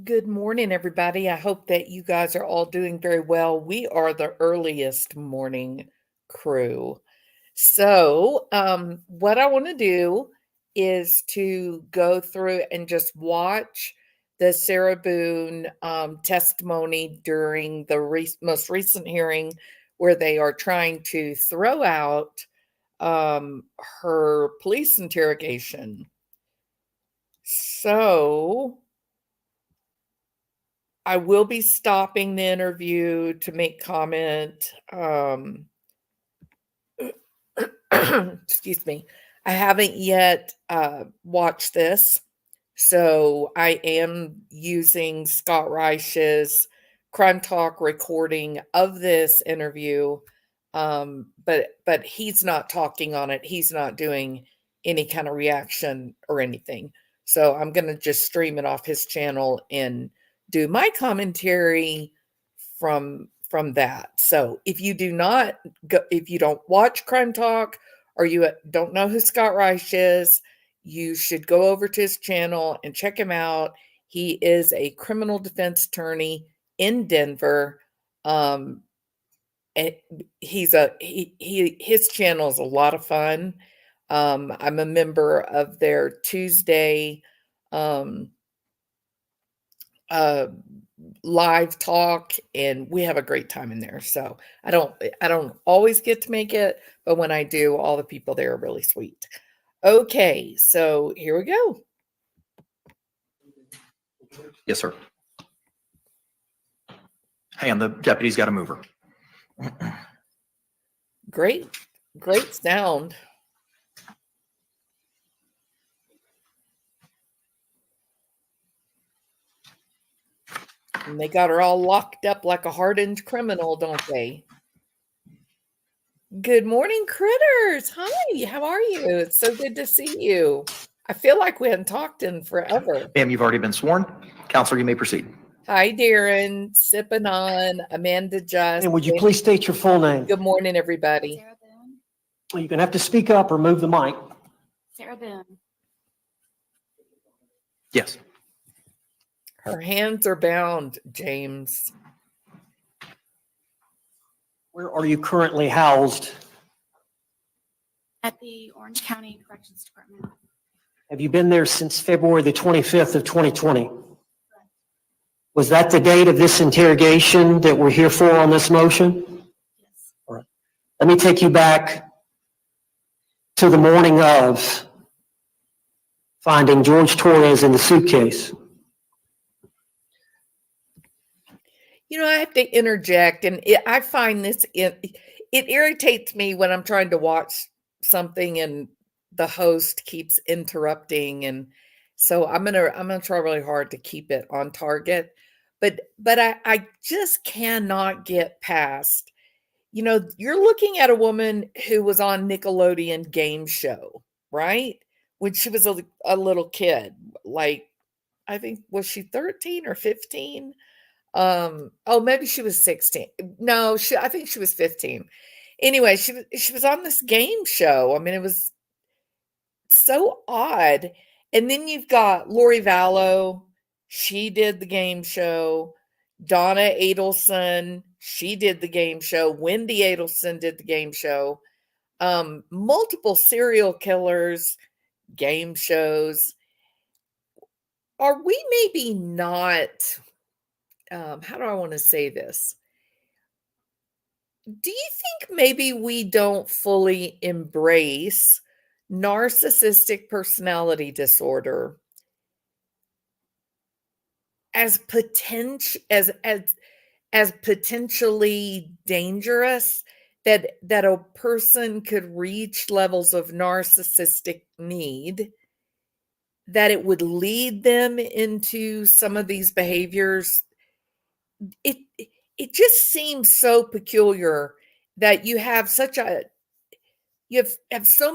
Good morning, everybody. I hope that you guys are all doing very well. We are the earliest morning crew. So, what I want to do is to go through and just watch the Sarah Boone testimony during the most recent hearing where they are trying to throw out her police interrogation. So, I will be stopping the interview to make comment. Excuse me. I haven't yet watched this, so I am using Scott Reich's Crime Talk recording of this interview. But he's not talking on it. He's not doing any kind of reaction or anything. So I'm going to just stream it off his channel and do my commentary from that. So if you do not go, if you don't watch Crime Talk or you don't know who Scott Reich is, you should go over to his channel and check him out. He is a criminal defense attorney in Denver. And his channel is a lot of fun. I'm a member of their Tuesday live talk, and we have a great time in there. So I don't always get to make it, but when I do, all the people there are really sweet. Okay, so here we go. Yes, sir. Hang on, the deputy's got to move her. Great sound. And they got her all locked up like a hardened criminal, don't they? Good morning, critters. Hi, how are you? It's so good to see you. I feel like we hadn't talked in forever. Ma'am, you've already been sworn. Counselor, you may proceed. Hi, Darren, sipping on Amanda Just. And would you please state your full name? Good morning, everybody. Sarah Boone. You're going to have to speak up or move the mic. Sarah Boone. Yes. Her hands are bound, James. Where are you currently housed? At the Orange County Corrections Department. Have you been there since February the 25th of 2020? Was that the date of this interrogation that we're here for on this motion? Yes. All right. Let me take you back to the morning of finding Jorge Torres in the suitcase. You know, I have to interject, and I find this, it irritates me when I'm trying to watch something and the host keeps interrupting. And so I'm gonna try really hard to keep it on target. But I just cannot get past, you know, you're looking at a woman who was on Nickelodeon game show, right? When she was a little kid, like, I think, was she 13 or 15? Oh, maybe she was 16. No, I think she was 15. Anyway, she was on this game show. I mean, it was so odd. And then you've got Lori Vallow. She did the game show. Donna Adelson, she did the game show. Wendy Adelson did the game show. Multiple serial killers, game shows. Are we maybe not, how do I want to say this? Do you think maybe we don't fully embrace narcissistic personality disorder as potentially dangerous, that a person could reach levels of narcissistic need, that it would lead them into some of these behaviors? It just seems so peculiar that you have so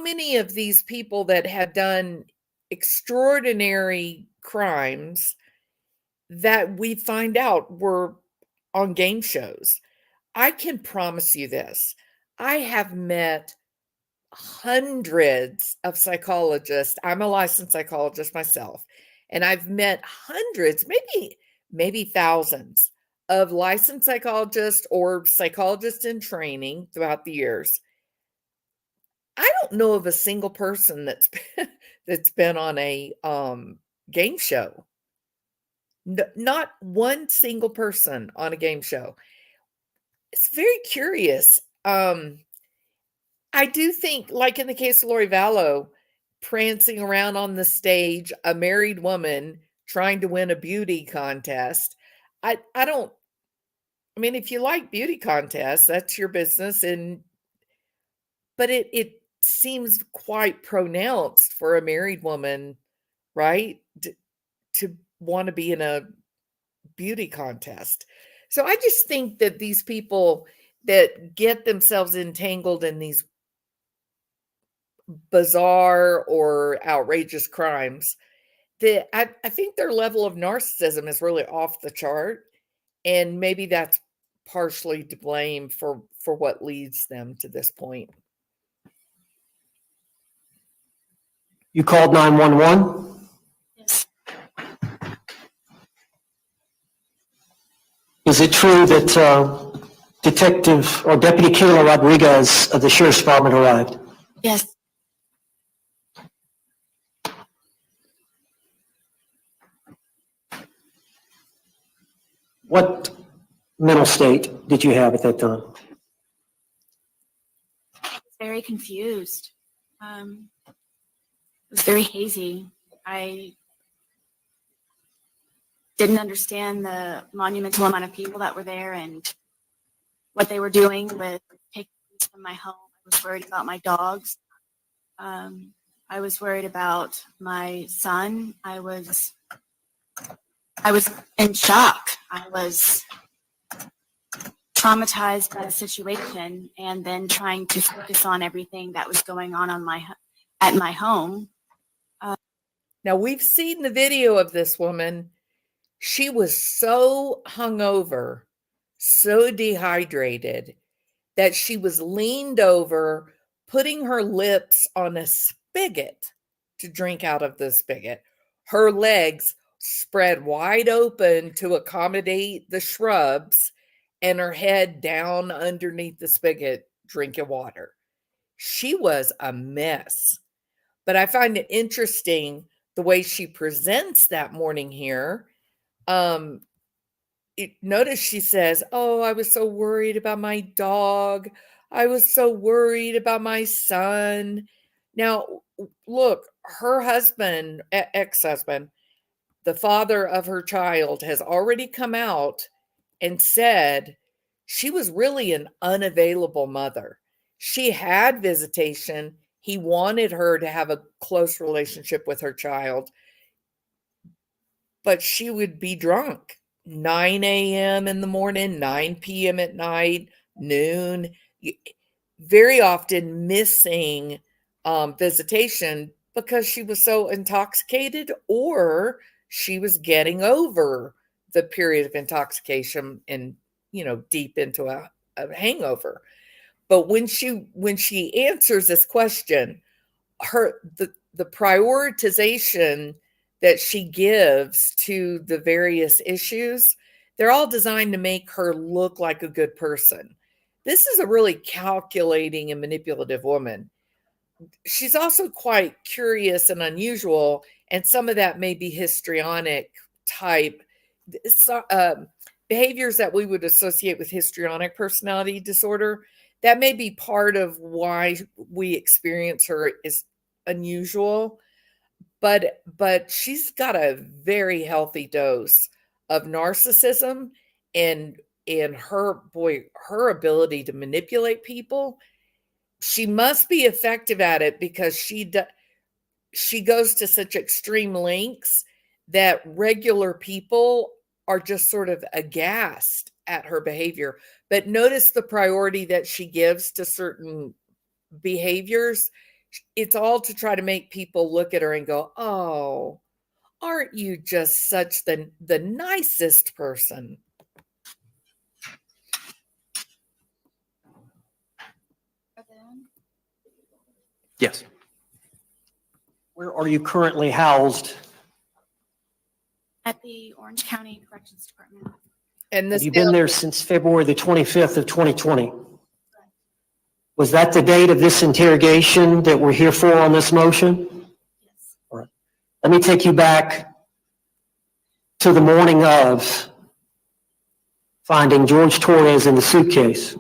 many of these people that have done extraordinary crimes that we find out were on game shows. I can promise you this. I have met hundreds of psychologists. I'm a licensed psychologist myself, and I've met hundreds, maybe thousands of licensed psychologists or psychologists in training throughout the years. I don't know of a single person that's been on a game show. Not one single person on a game show. It's very curious. I do think, like in the case of Lori Vallow, prancing around on the stage, a married woman trying to win a beauty contest. I mean, if you like beauty contests, that's your business, but it seems quite pronounced for a married woman, right? To want to be in a beauty contest. So I just think that these people that get themselves entangled in these bizarre or outrageous crimes, that I think their level of narcissism is really off the chart. And maybe that's partially to blame for what leads them to this point. You called 911? Yes. Is it true that Detective or Deputy Kayla Rodriguez of the Sheriff's Department arrived? Yes. What mental state did you have at that time? I was very confused. It was very hazy. I didn't understand the monumental amount of people that were there and what they were doing with taking things from my home. I was worried about my dogs. I was worried about my son. I was in shock. I was traumatized by the situation, and then trying to focus on everything that was going on at my home. Now, we've seen the video of this woman. She was so hungover, so dehydrated, that she was leaned over, putting her lips on a spigot to drink out of the spigot. Her legs spread wide open to accommodate the shrubs, and her head down underneath the spigot, drinking water. She was a mess. But I find it interesting the way she presents that morning here. Notice she says, "Oh, I was so worried about my dog. I was so worried about my son." Now, look, her husband, ex-husband, the father of her child, has already come out and said she was really an unavailable mother. She had visitation. He wanted her to have a close relationship with her child, but she would be drunk 9 a.m. in the morning, 9 p.m. at night, noon, very often missing visitation because she was so intoxicated, or she was getting over the period of intoxication and, deep into a hangover. But when she answers this question, the prioritization that she gives to the various issues, they're all designed to make her look like a good person. This is a really calculating and manipulative woman. She's also quite curious and unusual, and some of that may be histrionic type behaviors that we would associate with histrionic personality disorder. That may be part of why we experience her as unusual, but she's got a very healthy dose of narcissism, and her ability to manipulate people. She must be effective at it because she goes to such extreme lengths that regular people are just sort of aghast at her behavior. But notice the priority that she gives to certain behaviors. It's all to try to make people look at her and go, "Oh, aren't you just such the nicest person?" Yes. Where are you currently housed At the Orange County Corrections Department. And this Have you been there since February the 25th of 2020? Was that the date of this interrogation that we're here for on this motion? Yes. All right. Let me take you back to the morning of finding Jorge Torres in the suitcase.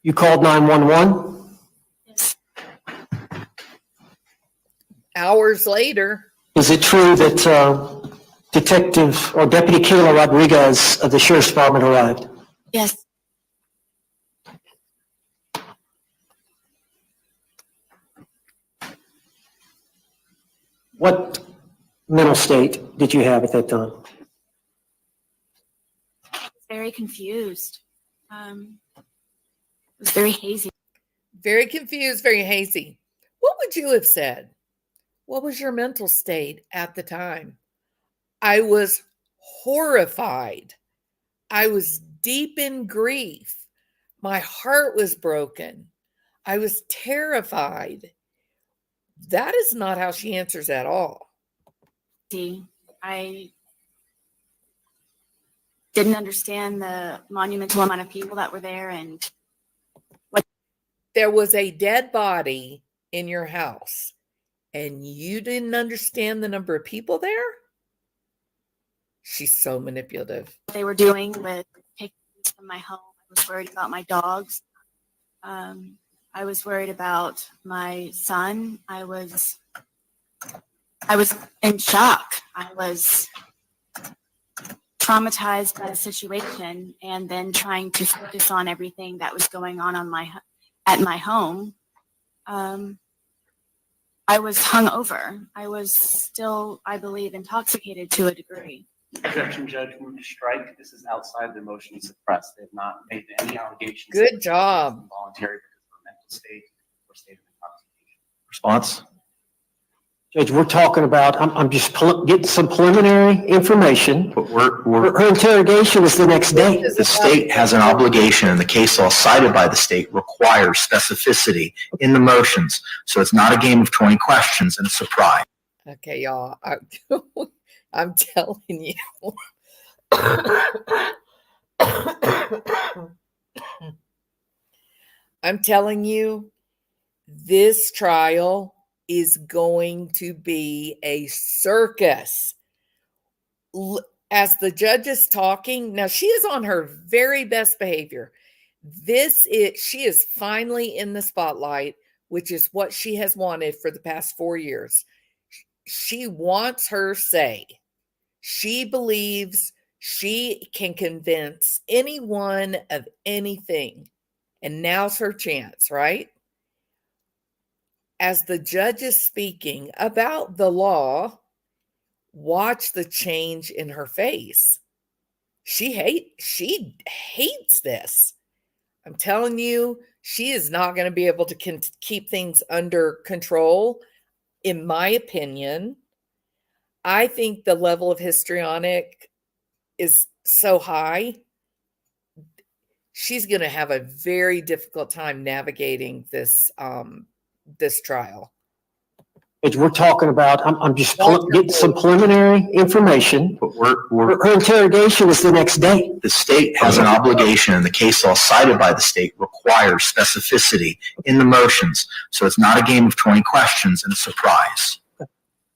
You called 911? Yes. hours later. Is it true that Detective or Deputy Kayla Rodriguez of the Sheriff's Department arrived? Yes. What mental state did you have at that time? Very confused. It was very hazy. Very confused, very hazy. What would you have said? What was your mental state at the time? I was horrified. I was deep in grief. My heart was broken. I was terrified. That is not how she answers at all. I didn't understand the monumental amount of people that were there and There was a dead body in your house and you didn't understand the number of people there? She's so manipulative. what they were doing with taking things from my home. I was worried about my dogs. I was worried about my son. I was in shock. I was traumatized by the situation and then trying to focus on everything that was going on at my home. I was hungover. I was still, I believe, intoxicated to a degree. Objection, Judge, move to strike. This is outside the motion to suppress. They have not made any allegations. Good job. Voluntary because of her mental state or state of intoxication. Response? Judge, we're talking about, I'm just getting some preliminary information. But Her interrogation is the next day. the state has an obligation, and the case law cited by the state requires specificity in the motions. So it's not a game of 20 questions and a surprise. Okay, y'all. I'm telling you. I'm telling you, this trial is going to be a circus. As the judge is talking, now she is on her very best behavior. She is finally in the spotlight, which is what she has wanted for the past 4 years. She wants her say. She believes she can convince anyone of anything. And now's her chance, right? As the judge is speaking about the law, watch the change in her face. She hates this. I'm telling you, she is not going to be able to keep things under control. In my opinion, I think the level of histrionic is so high. She's going to have a very difficult time navigating this trial. Judge, we're talking about, I'm just getting some preliminary information. But Her interrogation is the next day. the state has an obligation, and the case law cited by the state requires specificity in the motions. So it's not a game of 20 questions and a surprise.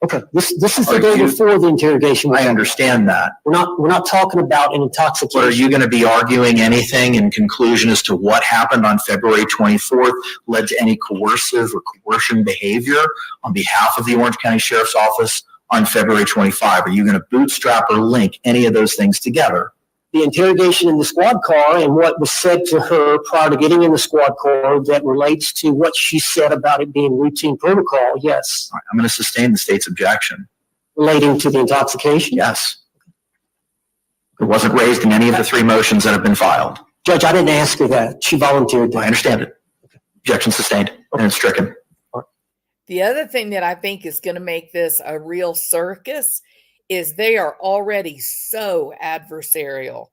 Okay, this is the day before the interrogation. I understand that. We're not talking about an But are intoxication. you going to be arguing anything in conclusion as to what happened on February 24th led to any coercive or coercion behavior on behalf of the Orange County Sheriff's Office on February 25? Are you going to bootstrap or link any of those things together? The interrogation in the squad car and what was said to her prior to getting in the squad car that relates to what she said about it being routine protocol, yes. All right, I'm going to sustain the state's objection. Relating to the intoxication? Yes. It wasn't raised in any of the 3 motions that have been filed. Judge, I didn't ask her that. She volunteered I that. understand it. Objection sustained and it's stricken. The other thing that I think is going to make this a real circus is they are already so adversarial.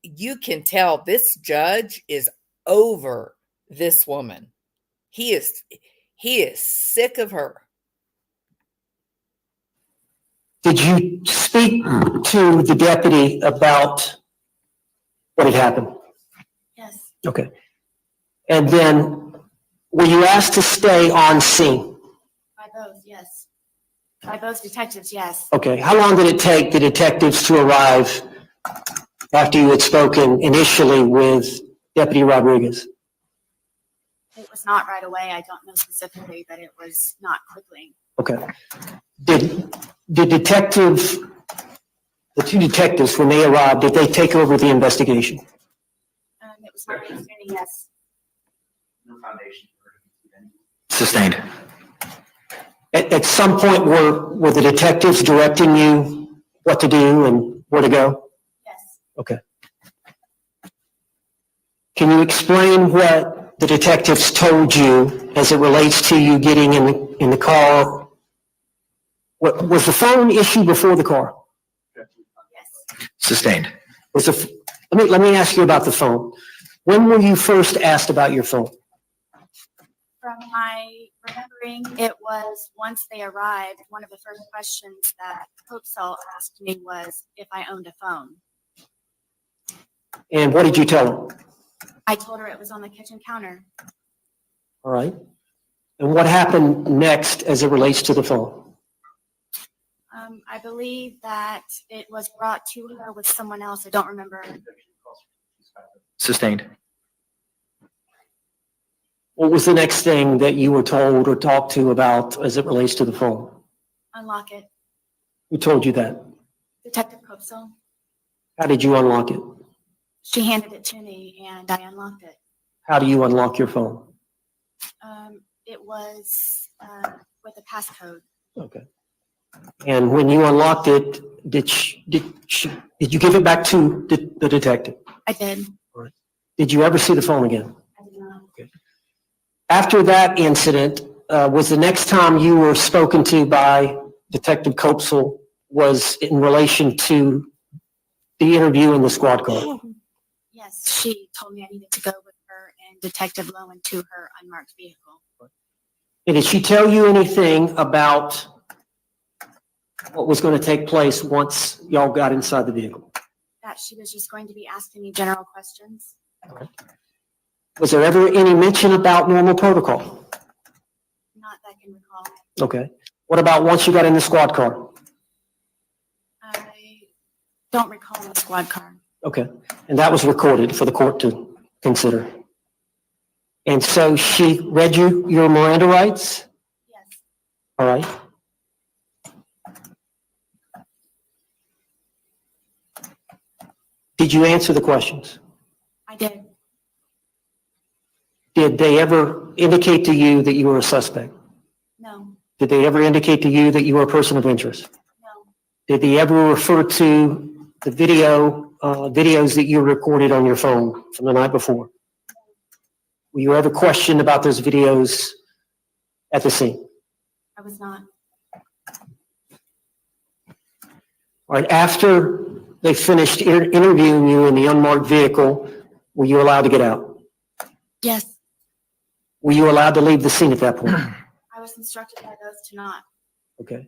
You can tell this judge is over this woman. He He is sick of her. Did you speak to the deputy about what had happened? Yes, Okay. And then were you asked to stay on scene? by both, yes. By both detectives, yes. Okay. How long did it take the detectives to arrive after you had spoken initially with Deputy Rodriguez? It was not right away. I don't know specifically, but it was not quickly. Okay. Did the two detectives, when they arrived, did they take over the investigation? It was my understanding, yes. No foundation. Sustained. At some point, were the detectives directing you what to do and where to go? Yes. Okay. Can you explain what the detectives told you as it relates to you getting in the car? What was the phone issue before the car? Yes. Sustained. Let me ask you about the phone. When were you first asked about your phone? From my remembering, it was once they arrived, one of the first questions that Hopesall asked me was if I owned a phone. And what did you tell them? I told her it was on the kitchen counter. All right. And what happened next as it relates to the phone? I believe that it was brought to her with someone else. I don't remember. Sustained. What was the next thing that you were told or talked to about as it relates to the phone? Unlock it. Who told you that? Detective Hopesall. How did you unlock it? She handed it to me and I unlocked it. How do you unlock your phone? It was with a passcode. Okay. And when you unlocked it, did you give it back to the detective? I did. Did you ever see the phone again? I did not. After that incident, was the next time you were spoken to by Detective Copesall was in relation to the interview in the squad car? Yes, she told me I needed to go with her and Detective Lowen to her unmarked vehicle. And did she tell you anything about what was going to take place once y'all got inside the vehicle? That she was just going to be asking me general questions. Was there ever any mention about normal protocol? Not that I can recall. Okay. What about once you got in the squad car? I don't recall the squad car. Okay. And that was recorded for the court to consider. And so she read you your Miranda rights? Yes. All right. Did you answer the questions? I did. Did they ever indicate to you that you were a suspect? No. Did they ever indicate to you that you were a person of interest? No. Did they ever refer to the videos that you recorded on your phone from the night before? Were you ever questioned about those videos at the scene? I was not. All right, after they finished interviewing you in the unmarked vehicle, were you allowed to get out? Yes. Were you allowed to leave the scene at that point? I was instructed by those to not. Okay.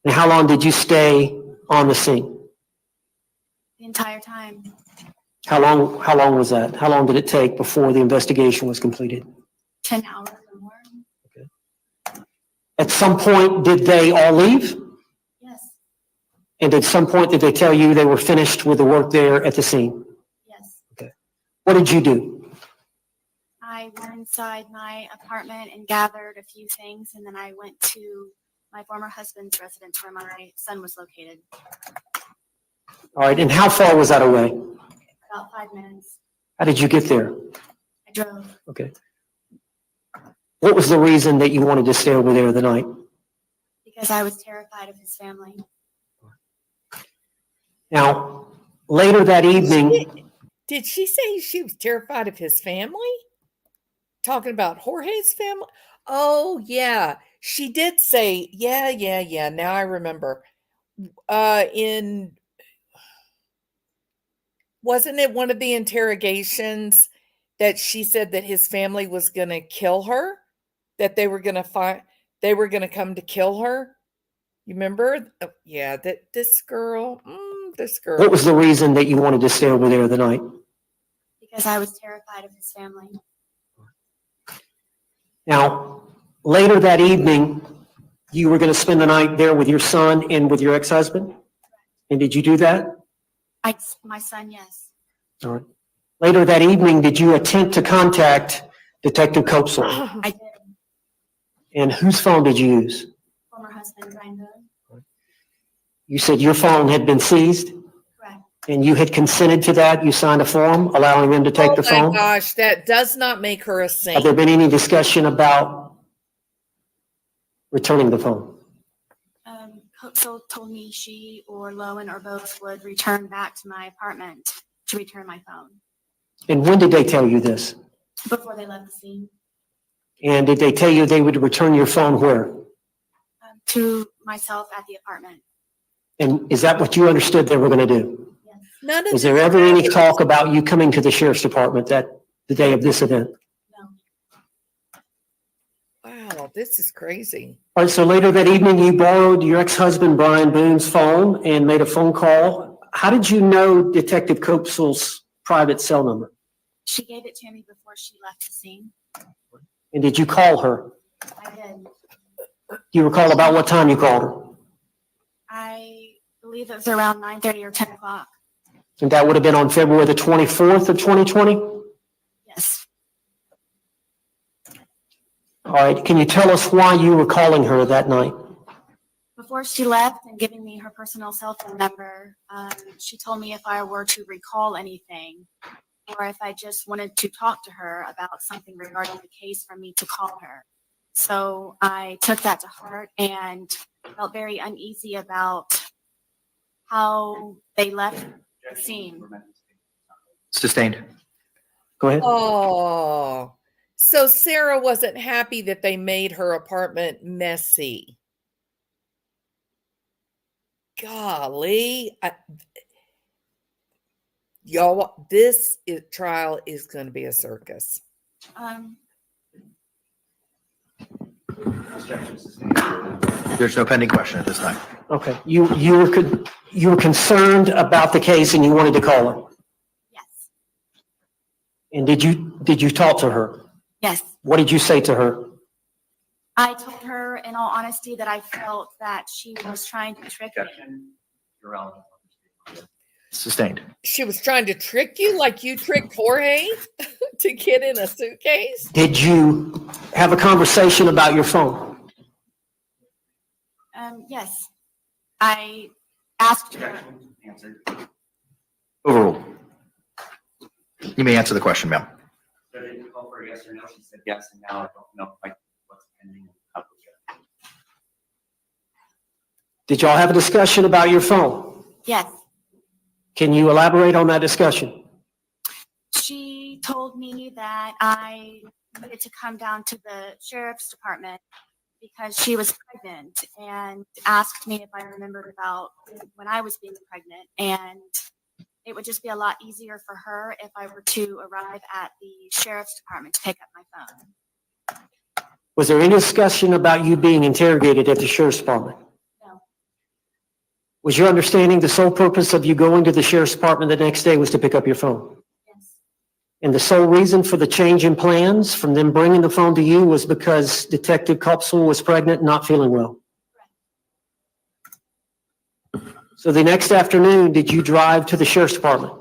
And how long did you stay on the scene? The entire time. How long was that? How long did it take before the investigation was completed? 10 hours or more. At some point, did they all leave? Yes. And at some point, did they tell you they were finished with the work there at the scene? Yes. What did you do? I went inside my apartment and gathered a few things, and then I went to my former husband's residence where my son was located. All right, and how far was that away? About 5 minutes. How did you get there? I drove Okay. What was the reason that you wanted to stay over there the night? because I was terrified of his family. Now, later that evening, Did she say she was terrified of his family? Talking about Jorge's family? Oh, yeah. She did say, yeah. Now I remember. Wasn't it one of the interrogations that she said that his family was going to kill her? that they were going to come to kill her. You remember? Yeah, that this girl. What was the reason that you wanted to stay over there the night? Because I was terrified of his family. Now, later that evening, you were going to spend the night there with your son and with your ex-husband? And did you do that? My son, yes. All right. Later that evening, did you attempt to contact Detective Copesel? I did. And whose phone did you use? Former husband, Brian Boone. You said your phone had been seized Correct. and you had consented to that? You signed a form allowing them to take the phone? Oh my gosh, that does not make her a Have saint. there been any discussion about returning the phone? Copesel told me she or Lowen or both would return back to my apartment to return my phone And when did they tell you this? before they left the scene. And did they tell you they would return your phone where? To myself at the apartment. And is that what you understood they were going to do? Yes. None of Was there this ever any matters. talk about you coming to the sheriff's department the day of this event? No. Wow, this is crazy. All right, so later that evening, you borrowed your ex-husband Brian Boone's phone and made a phone call. How did you know Detective Copesel's private cell number? She gave it to me before she left the scene. And did you call her? I did. Do you recall about what time you called her? I believe it was around 9:30 or 10 o'clock. And that would have been on February the 24th of 2020? Yes. All right, can you tell us why you were calling her that night? Before she left and giving me her personal cell phone number, she told me if I were to recall anything or if I just wanted to talk to her about something regarding the case for me to call her. So I took that to heart and felt very uneasy about how they left the scene. Sustained. Go ahead. Oh, so Sarah wasn't happy that they made her apartment messy. Golly. Y'all, trial is going to be a circus. There's no pending question at this time. Okay, you were concerned about the case and you wanted to call her. Yes. And did you talk to her? Yes. What did you say to her? I told her in all honesty that I felt that she was trying to trick me. Sustained. She was trying to trick you like you tricked Jorge to get in a suitcase? Did you have a conversation about your phone? Yes. I asked her. Overruled. You may answer the question, ma'am. So did you call for a yes or no? She said yes, and now I don't know like what's pending. And how to get it. Did y'all have a discussion about your phone? Yes. Can you elaborate on that discussion? She told me that I needed to come down to the sheriff's department because she was pregnant and asked me if I remembered about when I was being pregnant. And it would just be a lot easier for her if I were to arrive at the sheriff's department to pick up my phone. Was there any discussion about you being interrogated at the sheriff's department? No. Was your understanding the sole purpose of you going to the sheriff's department the next day was to pick up your phone? Yes. And the sole reason for the change in plans from them bringing the phone to you was because Detective Copesel was pregnant and not feeling well? So the next afternoon, did you drive to the sheriff's department?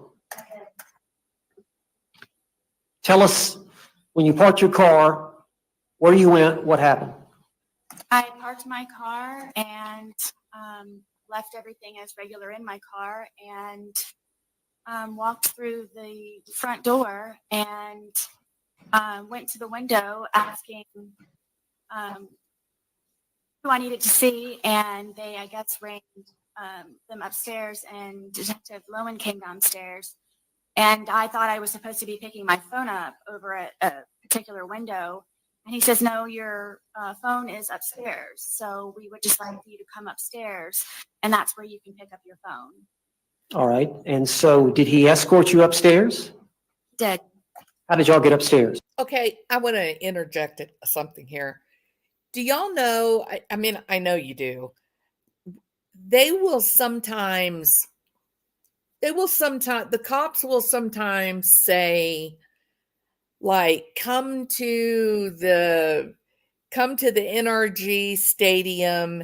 Tell us, when you parked your car, where you went, what happened? I parked my car and left everything as regular in my car and walked through the front door and went to the window asking who I needed to see, and they, I guess, rang them upstairs, and Detective Lowen came downstairs, and I thought I was supposed to be picking my phone up over at a particular window, and he says, no, your phone is upstairs, so we would just like you to come upstairs, and that's where you can pick up your phone. All right, and so did he escort you upstairs? Did. How did y'all get upstairs? Okay, I want to interject something here. do y'all know, I mean, I know you do. The cops will sometimes say, like, come to the NRG stadium.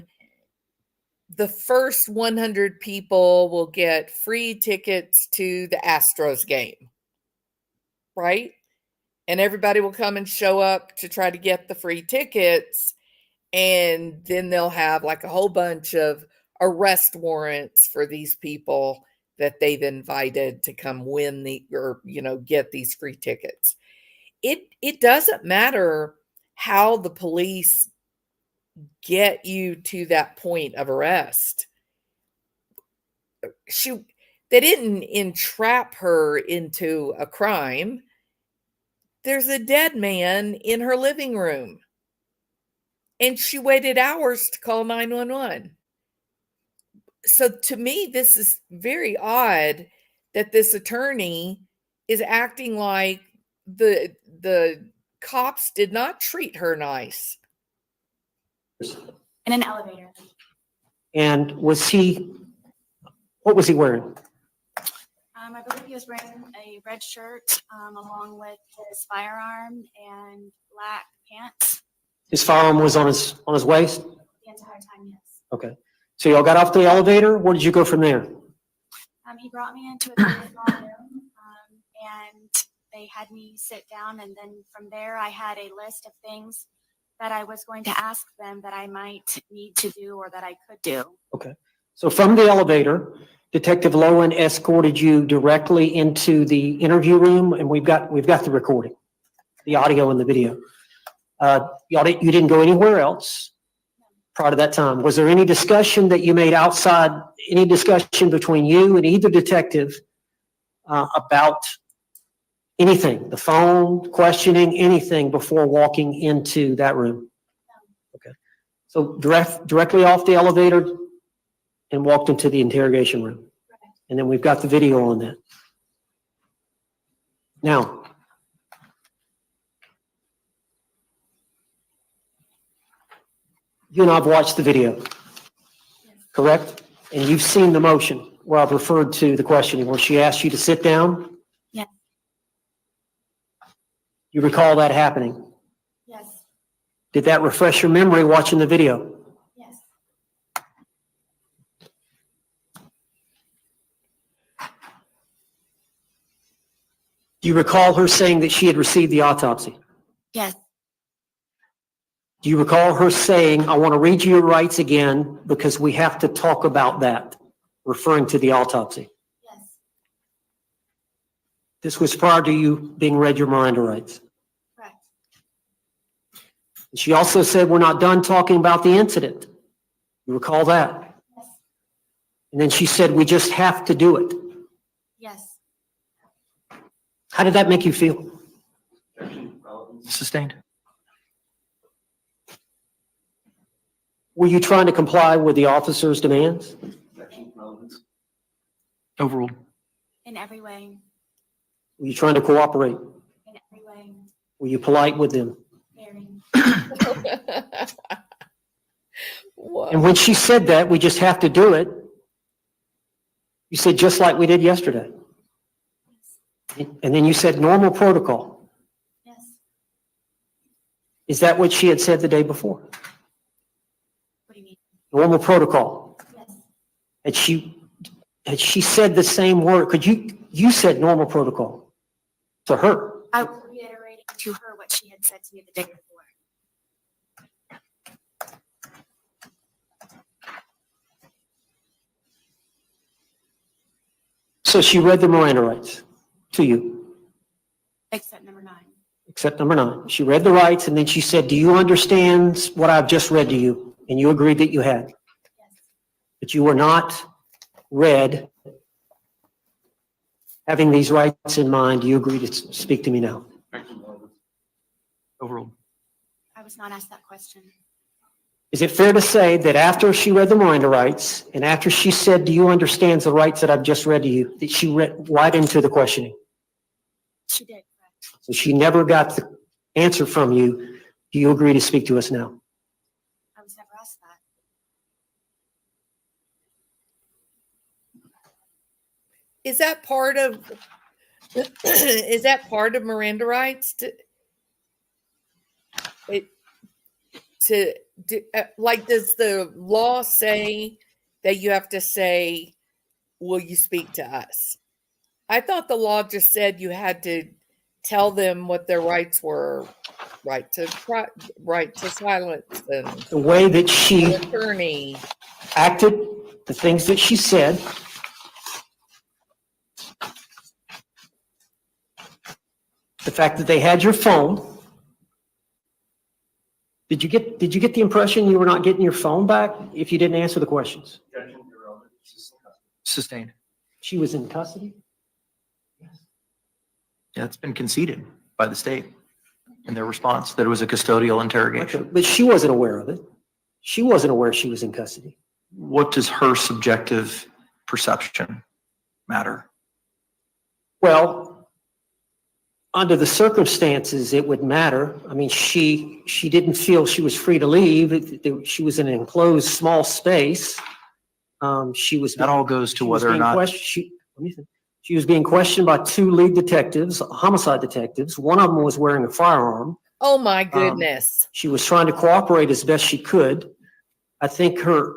The first 100 people will get free tickets to the Astros game, right? And everybody will come and show up to try to get the free tickets. And then they'll have like a whole bunch of arrest warrants for these people that they've invited to come get these free tickets. It doesn't matter how the police get you to that point of arrest. They didn't entrap her into a crime. There's a dead man in her living room, and she waited hours to call 911. So to me, this is very odd that this attorney is acting like the cops did not treat her nice. In an elevator. And what was he wearing? I believe he was wearing a red shirt along with his firearm and black pants His firearm was on his waist? the entire time, yes. Okay. So y'all got off the elevator. Where did you go from there? He brought me into a very small room and they had me sit down, and then from there I had a list of things that I was going to ask them that I might need to do or that I could do. Okay. So from the elevator, Detective Lowen escorted you directly into the interview room, and we've got the recording, the audio and the video. You didn't go anywhere else prior to that time. Was there any discussion that you made outside, any discussion between you and either detective about anything, the phone, questioning, anything before walking into that room? Okay. So directly off the elevator and walked into the interrogation room. And then we've got the video on that. Now, you and I have watched the video, correct? And you've seen the motion where I've referred to the questioning where she asked you to sit down? Yes. You recall that happening? Yes. Did that refresh your memory watching the video? Yes. Do you recall her saying that she had received the autopsy? Yes. Do you recall her saying, I want to read you your rights again because we have to talk about that, referring to the autopsy? Yes. This was prior to you being read your Miranda rights. Correct. She also said, we're not done talking about the incident. You recall that? Yes. And then she said, we just have to do it. Yes. How did that make you feel? Sustained. Were you trying to comply with the officer's demands? Overruled. In every way. Were you trying to cooperate? In every way. Were you polite with them? Very. Whoa. And when she said that, we just have to do it, you said, just like we did yesterday. And then you said normal protocol. Yes. Is that what she had said the day before? What do you mean? Normal protocol. Yes. Had she said the same word? Could you said normal protocol to her? I was reiterating to her what she had said to me the day before. So she read the Miranda rights to you, Except number 9. except number 9. She read the rights and then she said, do you understand what I've just read to you? And you agreed that you had. Yes. But you were not read. Having these rights in mind, you agree to speak to me now. Overruled. I was not asked that question. Is it fair to say that after she read the Miranda rights and after she said, do you understand the rights that I've just read to you, that she read right into the questioning? She did, correct. So she never got the answer from you. Do you agree to speak to us now? is that part of is that part of Miranda rights to like, does the law say that you have to say, will you speak to us? I thought the law just said you had to tell them what their rights were, right to silence, and The way that she attorney. acted, the things that she said, the fact that they had your phone. Did you get the impression you were not getting your phone back if you didn't answer the questions? Sustained. She was in custody? Yeah, it's been conceded by the state in their response that it was a custodial interrogation. Okay, but she wasn't aware of it. She wasn't aware she was in custody. What does her subjective perception matter? Well, under the circumstances, it would matter. I mean, she didn't feel she was free to leave. She was in an enclosed small space. That all goes to whether or not. She was being questioned by two lead detectives, homicide detectives. One of them was wearing a firearm. Oh my goodness. She was trying to cooperate as best she could. I think her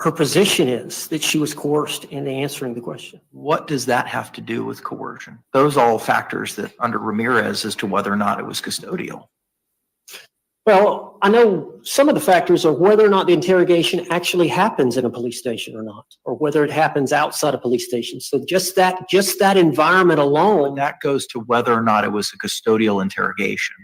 position is that she was coerced into answering the question. What does that have to do with coercion? Those are all factors that under Ramirez as to whether or not it was custodial. Well, I know some of the factors are whether or not the interrogation actually happens in a police station or not, or whether it happens outside a police station. So just that environment alone. That goes to whether or not it was a custodial interrogation.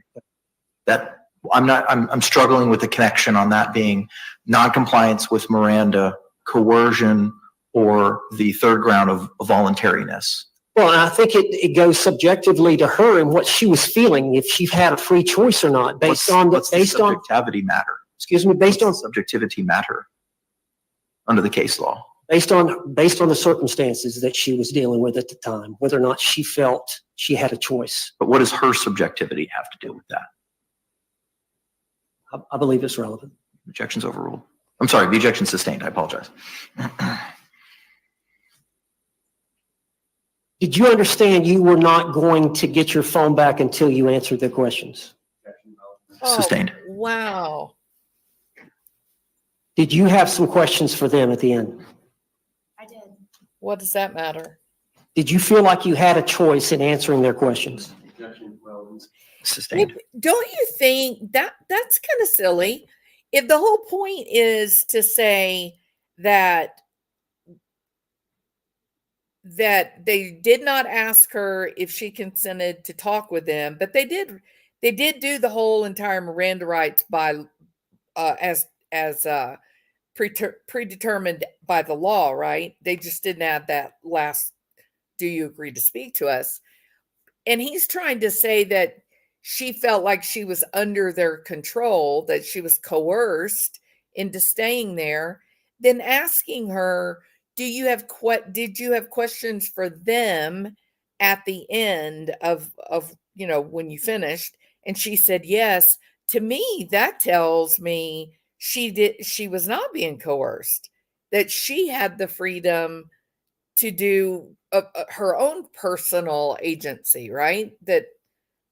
I'm struggling with the connection on that being noncompliance with Miranda, coercion, or the third ground of voluntariness. Well, and I think it goes subjectively to her and what she was feeling, if she had a free choice or not, What's the subjectivity matter? Excuse me, based on Subjectivity matter under the case law. based on the circumstances that she was dealing with at the time, whether or not she felt she had a choice. But what does her subjectivity have to do with that? I believe it's relevant. Objection's overruled. I'm sorry, the objection sustained. I apologize. Did you understand you were not going to get your phone back until you answered the questions? Sustained. Oh, wow. Did you have some questions for them at the end? I did. What does that matter? Did you feel like you had a choice in answering their questions? Sustained. Don't you think that's kind of silly? If the whole point is to say that they did not ask her if she consented to talk with them, but they did do the whole entire Miranda rights by as predetermined by the law, right? They just didn't add that last, do you agree to speak to us? And he's trying to say that she felt like she was under their control, that she was coerced into staying there. Then asking her, did you have questions for them at the end of when you finished? And she said yes. To me, that tells me she was not being coerced, that she had the freedom to do her own personal agency, right? That,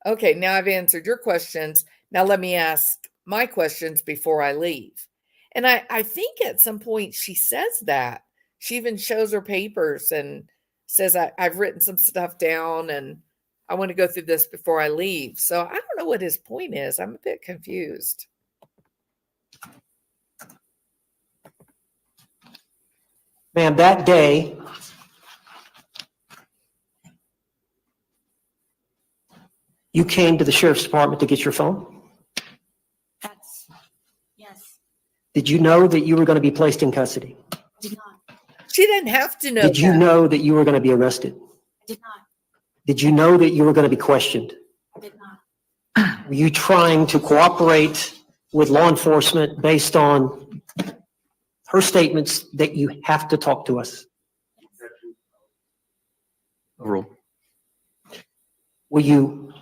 okay, now I've answered your questions. Now let me ask my questions before I leave. And I think at some point she says that. She even shows her papers and says, I've written some stuff down and I want to go through this before I leave. So I don't know what his point is. I'm a bit confused. Ma'am, that day, you came to the sheriff's department to get your phone? Yes. Did you know that you were going to be placed in custody? I did not. She didn't have to know. Did you know that you were going to be arrested? I did not. Did you know that you were going to be questioned? I did not. Were you trying to cooperate with law enforcement based on her statements that you have to talk to us? Overruled. Were you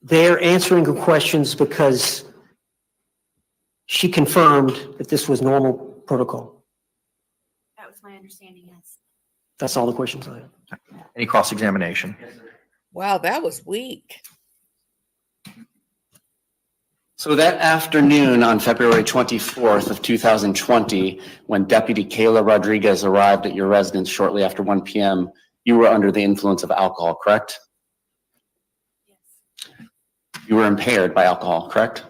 there answering her questions because she confirmed that this was normal protocol? That was my my understanding, yes. That's all the questions I have. Any cross-examination? Wow, that was weak. So that afternoon on February 24th of 2020, when Deputy Kayla Rodriguez arrived at your residence shortly after 1 p.m., you were under the influence of alcohol, correct? Yes. You were impaired by alcohol, correct?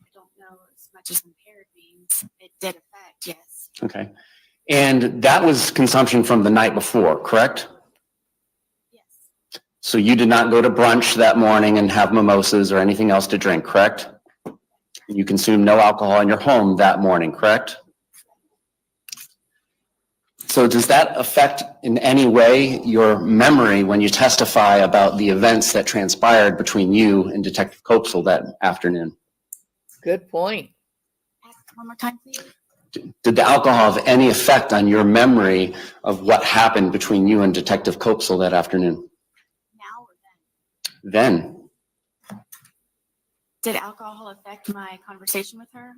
I don't know as much as impaired means. It did affect, yes. Okay. And that was consumption from the night before, correct? Yes. So you did not go to brunch that morning and have mimosas or anything else to drink, correct? You consumed no alcohol in your home that morning, correct? So does that affect in any way your memory when you testify about the events that transpired between you and Detective Copesel that afternoon? Good point. Ask one more time, please. Did the alcohol have any effect on your memory of what happened between you and Detective Copesel that afternoon? Now or Then, then? Did alcohol affect my conversation with her?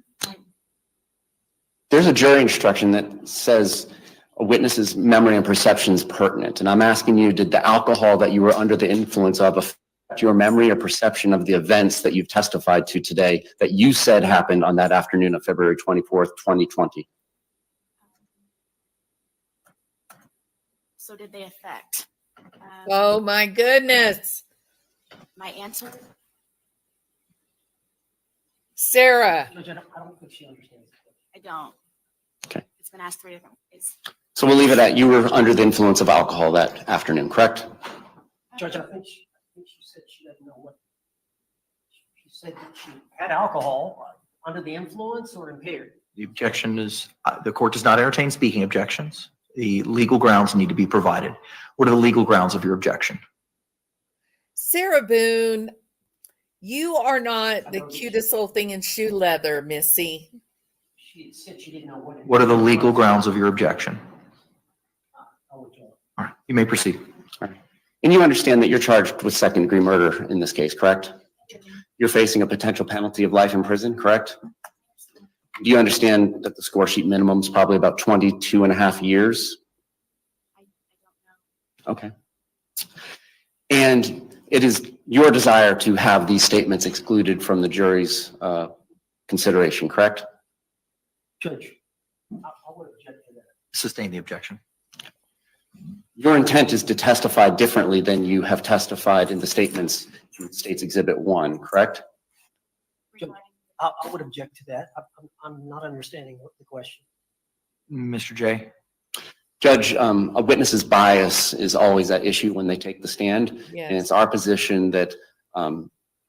there's a jury instruction that says a witness's memory and perception is pertinent. And I'm asking you, did the alcohol that you were under the influence of affect your memory or perception of the events that you've testified to today that you said happened on that afternoon of February 24th, 2020? So did they affect? Oh my goodness. My answer? Sarah. I don't think she understands. I don't. Okay. It's been asked 3 different ways. So we'll leave it at you were under the influence of alcohol that afternoon, correct? Judge, I think she said she doesn't know what. She said that she had alcohol under the influence or impaired. The objection is, the court does not entertain speaking objections. The legal grounds need to be provided. What are the legal grounds of your objection? Sarah Boone, you are not the cutest little thing in shoe leather, Missy. She said she didn't know what. What are the legal grounds of your objection? I'll withdraw. All right, you may proceed. And you understand that you're charged with second-degree murder in this case, correct? You're facing a potential penalty of life in prison, correct? Do you understand that the score sheet minimum is probably about 22 and a half years? I don't know. Okay. And it is your desire to have these statements excluded from the jury's consideration, correct? Judge, I would object to that. Sustain the objection. Your intent is to testify differently than you have testified in the statements in State's Exhibit 1, correct? Judge, I would object to that. I'm not understanding the question. Mr. J. Judge, a witness's bias is always at issue when they take the stand. And Yes. it's our position that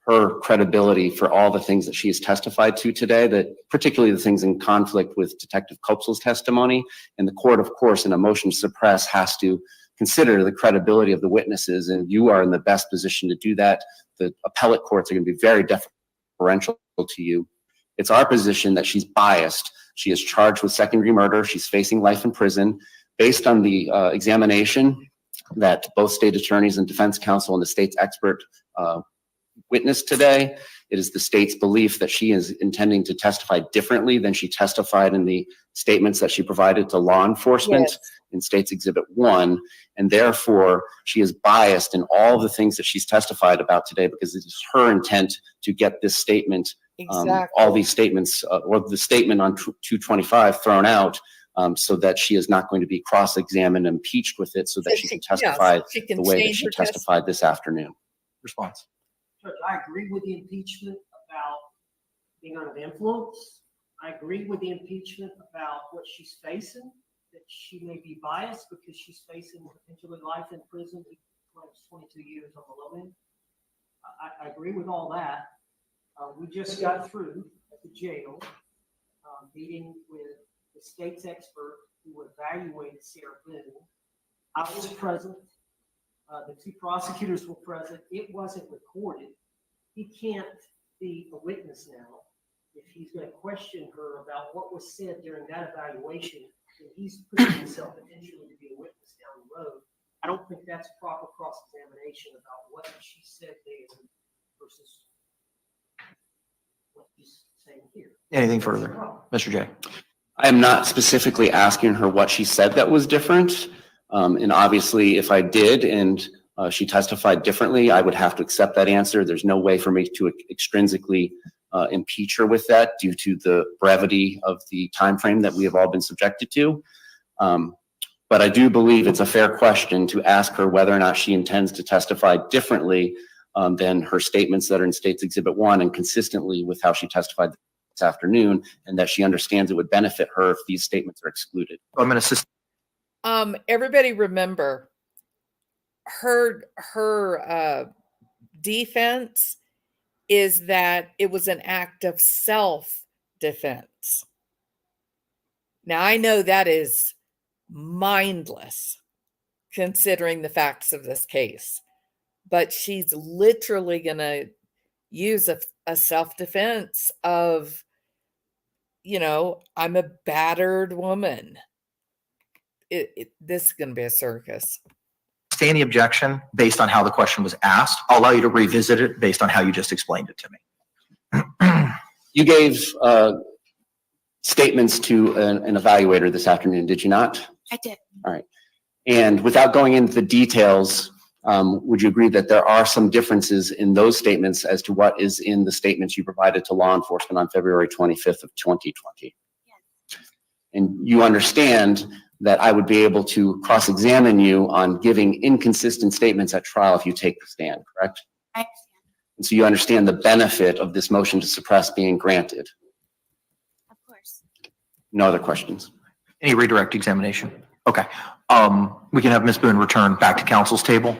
her credibility for all the things that she has testified to today, that particularly the things in conflict with Detective Copesel's testimony, and the court, of course, in a motion to suppress has to consider the credibility of the witnesses, and you are in the best position to do that. The appellate courts are going to be very deferential to you. It's our position that she's biased. She is charged with second-degree murder. She's facing life in prison. Based on the examination that both state attorneys and defense counsel and the state's expert witnessed today, it is the state's belief that she is intending to testify differently than she testified in the statements that she provided to law enforcement Yes. in State's Exhibit 1. And therefore, she is biased in all the things that she's testified about today because it is her intent to get this statement, Exactly. all these statements, or the statement on 225 thrown out, so that she is not going to be cross-examined and impeached with it so that she can testify she can the way that change she her testified this afternoon. Response. Judge, I agree with the impeachment about being under the influence. I agree with the impeachment about what she's facing, that she may be biased because she's facing potentially life in prison, 22 years on the low end. I agree with all that. We just got through at the jail, meeting with the state's expert who evaluated Sarah Boone. I was present. The 2 prosecutors were present. It wasn't recorded. He can't be a witness now. If he's going to question her about what was said during that evaluation, then he's putting himself potentially to be a witness down the road. I don't think that's proper cross-examination about what she said there versus what he's saying here. Anything further? Mr. J. I am not specifically asking her what she said that was different. And obviously, if I did and she testified differently, I would have to accept that answer. There's no way for me to extrinsically impeach her with that due to the brevity of the time frame that we have all been subjected to. But I do believe it's a fair question to ask her whether or not she intends to testify differently than her statements that are in State's Exhibit 1 and consistently with how she testified this afternoon, and that she understands it would benefit her if these statements are excluded. I'm going to assist. Everybody remember her defense is that it was an act of self-defense. Now, I know that is mindless considering the facts of this case, but she's literally going to use a self-defense of, I'm a battered woman. This is going to be a circus. Stay in the objection based on how the question was asked. I'll allow you to revisit it based on how you just explained it to me. You gave statements to an evaluator this afternoon, did you not? I did. All right. And without going into the details, would you agree that there are some differences in those statements as to what is in the statements you provided to law enforcement on February 25th of 2020? Yes. And you understand that I would be able to cross-examine you on giving inconsistent statements at trial if you take the stand, correct? I understand. And so you understand the benefit of this motion to suppress being granted. Of course. No other questions? Any redirect examination? Okay. We can have Ms. Boone return back to counsel's table.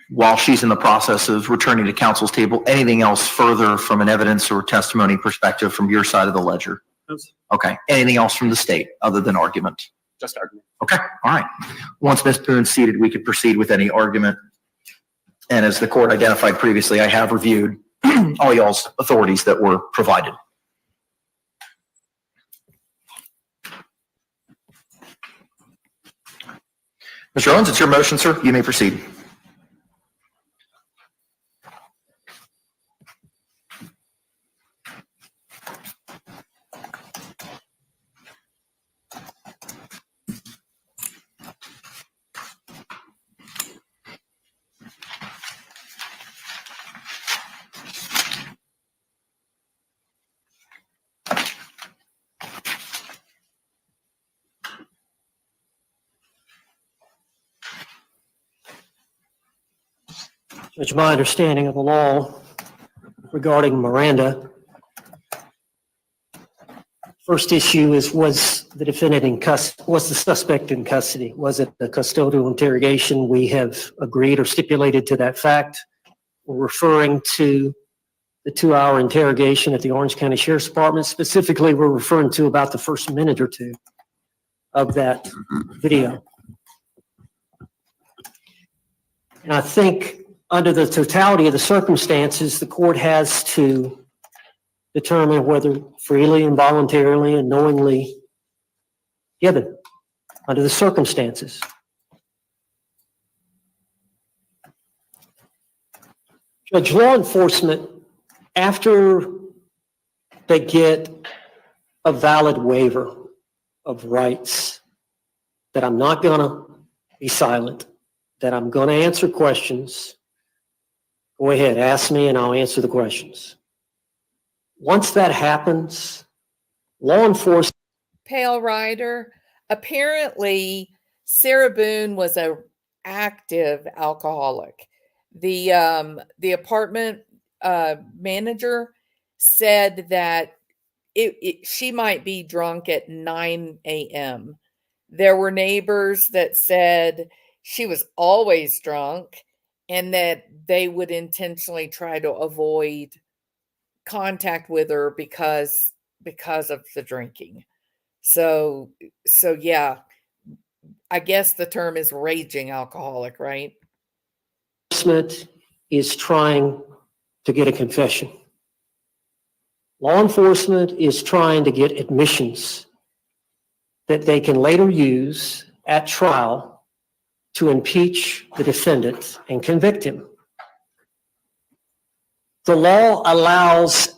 While she's in the process of returning to counsel's table, anything else further from an evidence or testimony perspective from your side of the ledger? Okay. Anything else from the state other than argument? Just argument. Okay. All right. Once Ms. Boone's seated, we could proceed with any argument. And as the court identified previously, I have reviewed all y'all's authorities that were provided. Mr. Owens, it's your motion, sir. You may proceed. Judge, my understanding of the law regarding Miranda, first issue is, was the defendant in custody, was the suspect in custody? Was it a custodial interrogation? We have agreed or stipulated to that fact. We're referring to the 2-hour interrogation at the Orange County Sheriff's Department. Specifically, we're referring to about the first minute or two of that video. And I think under the totality of the circumstances, the court has to determine whether freely and voluntarily and knowingly given under the circumstances. Judge, law enforcement, after they get a valid waiver of rights, that I'm not going to be silent, that I'm going to answer questions, go ahead, ask me and I'll answer the questions. Once that happens, law enforcement. Pale Rider, apparently Sarah Boone was an active alcoholic. The apartment manager said that she might be drunk at 9 a.m. There were neighbors that said she was always drunk and that they would intentionally try to avoid contact with her because of the drinking. So yeah, I guess the term is raging alcoholic, right? Enforcement is trying to get a confession. Law enforcement is trying to get admissions that they can later use at trial to impeach the defendant and convict him. The law allows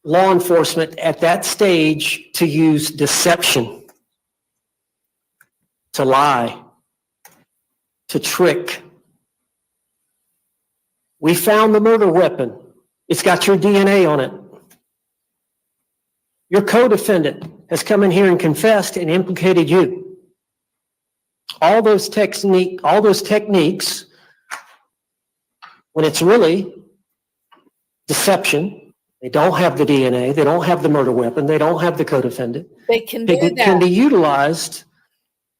law enforcement at that stage to use deception, to lie, to trick. We found the murder weapon. It's got your DNA on it. Your co-defendant has come in here and confessed and implicated you. All those techniques, when it's really deception, they don't have the DNA, they don't have the murder weapon, they don't have the co-defendant. They can do It can be utilized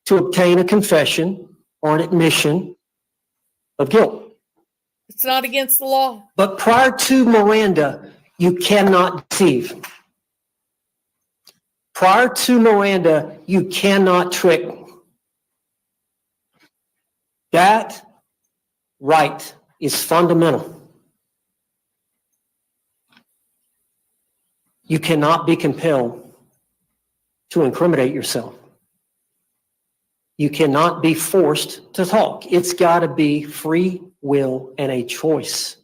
to obtain a confession or an admission of guilt. It's not against the law. But prior to Miranda, you cannot deceive. Prior to Miranda, you cannot trick. That right is fundamental. You cannot be compelled to incriminate yourself. You cannot be forced to talk. It's got to be free will and a choice.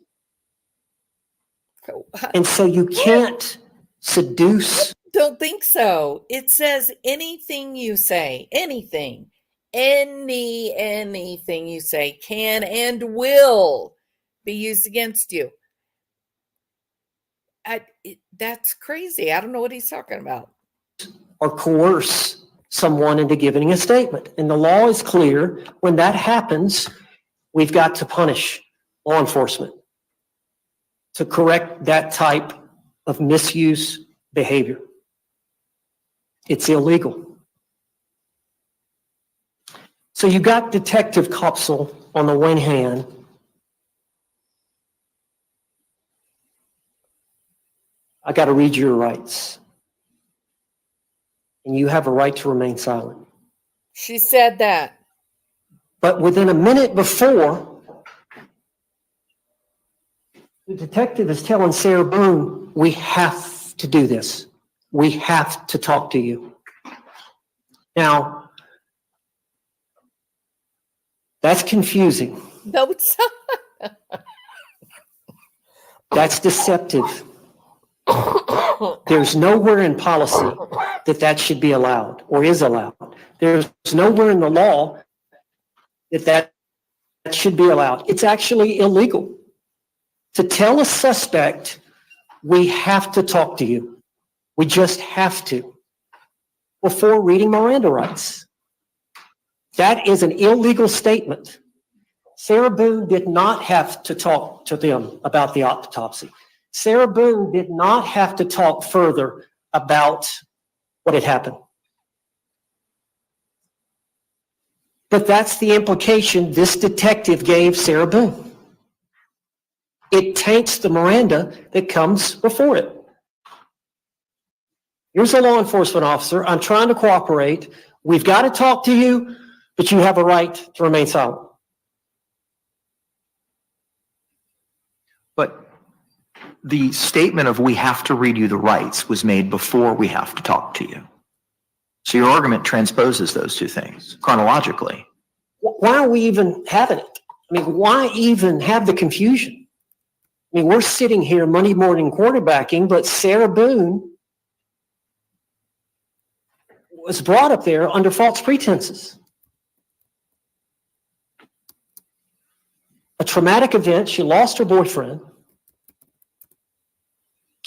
And so you can't seduce. Don't think so. It says anything you say, anything you say can and will be used against you. That's crazy. I don't know what he's talking about. Or coerce someone into giving a statement. And the law is clear. When that happens, we've got to punish law enforcement to correct that type of misuse behavior. It's illegal. So you got Detective Kopsel on the one hand. I got to read your rights. And you have a right to remain silent. She said that. But within a minute before, the detective is telling Sarah Boone, we have to do this. We have to talk to you. Now, that's confusing. No, it's not. That's deceptive. There's nowhere in policy that should be allowed or is allowed. There's nowhere in the law that should be allowed. It's actually illegal to tell a suspect, we have to talk to you. We just have to, before reading Miranda rights. That is an illegal statement. Sarah Boone did not have to talk to them about the autopsy. Sarah Boone did not have to talk further about what had happened. But that's the implication this detective gave Sarah Boone. It taints the Miranda that comes before it. Here's a law enforcement officer. I'm trying to cooperate. We've got to talk to you, but you have a right to remain silent. But the statement of we have to read you the rights was made before we have to talk to you. So your argument transposes those two things chronologically. Why are we even having it? I mean, why even have the confusion? I mean, we're sitting here Monday morning quarterbacking, but Sarah Boone was brought up there under false pretenses. A traumatic event, she lost her boyfriend.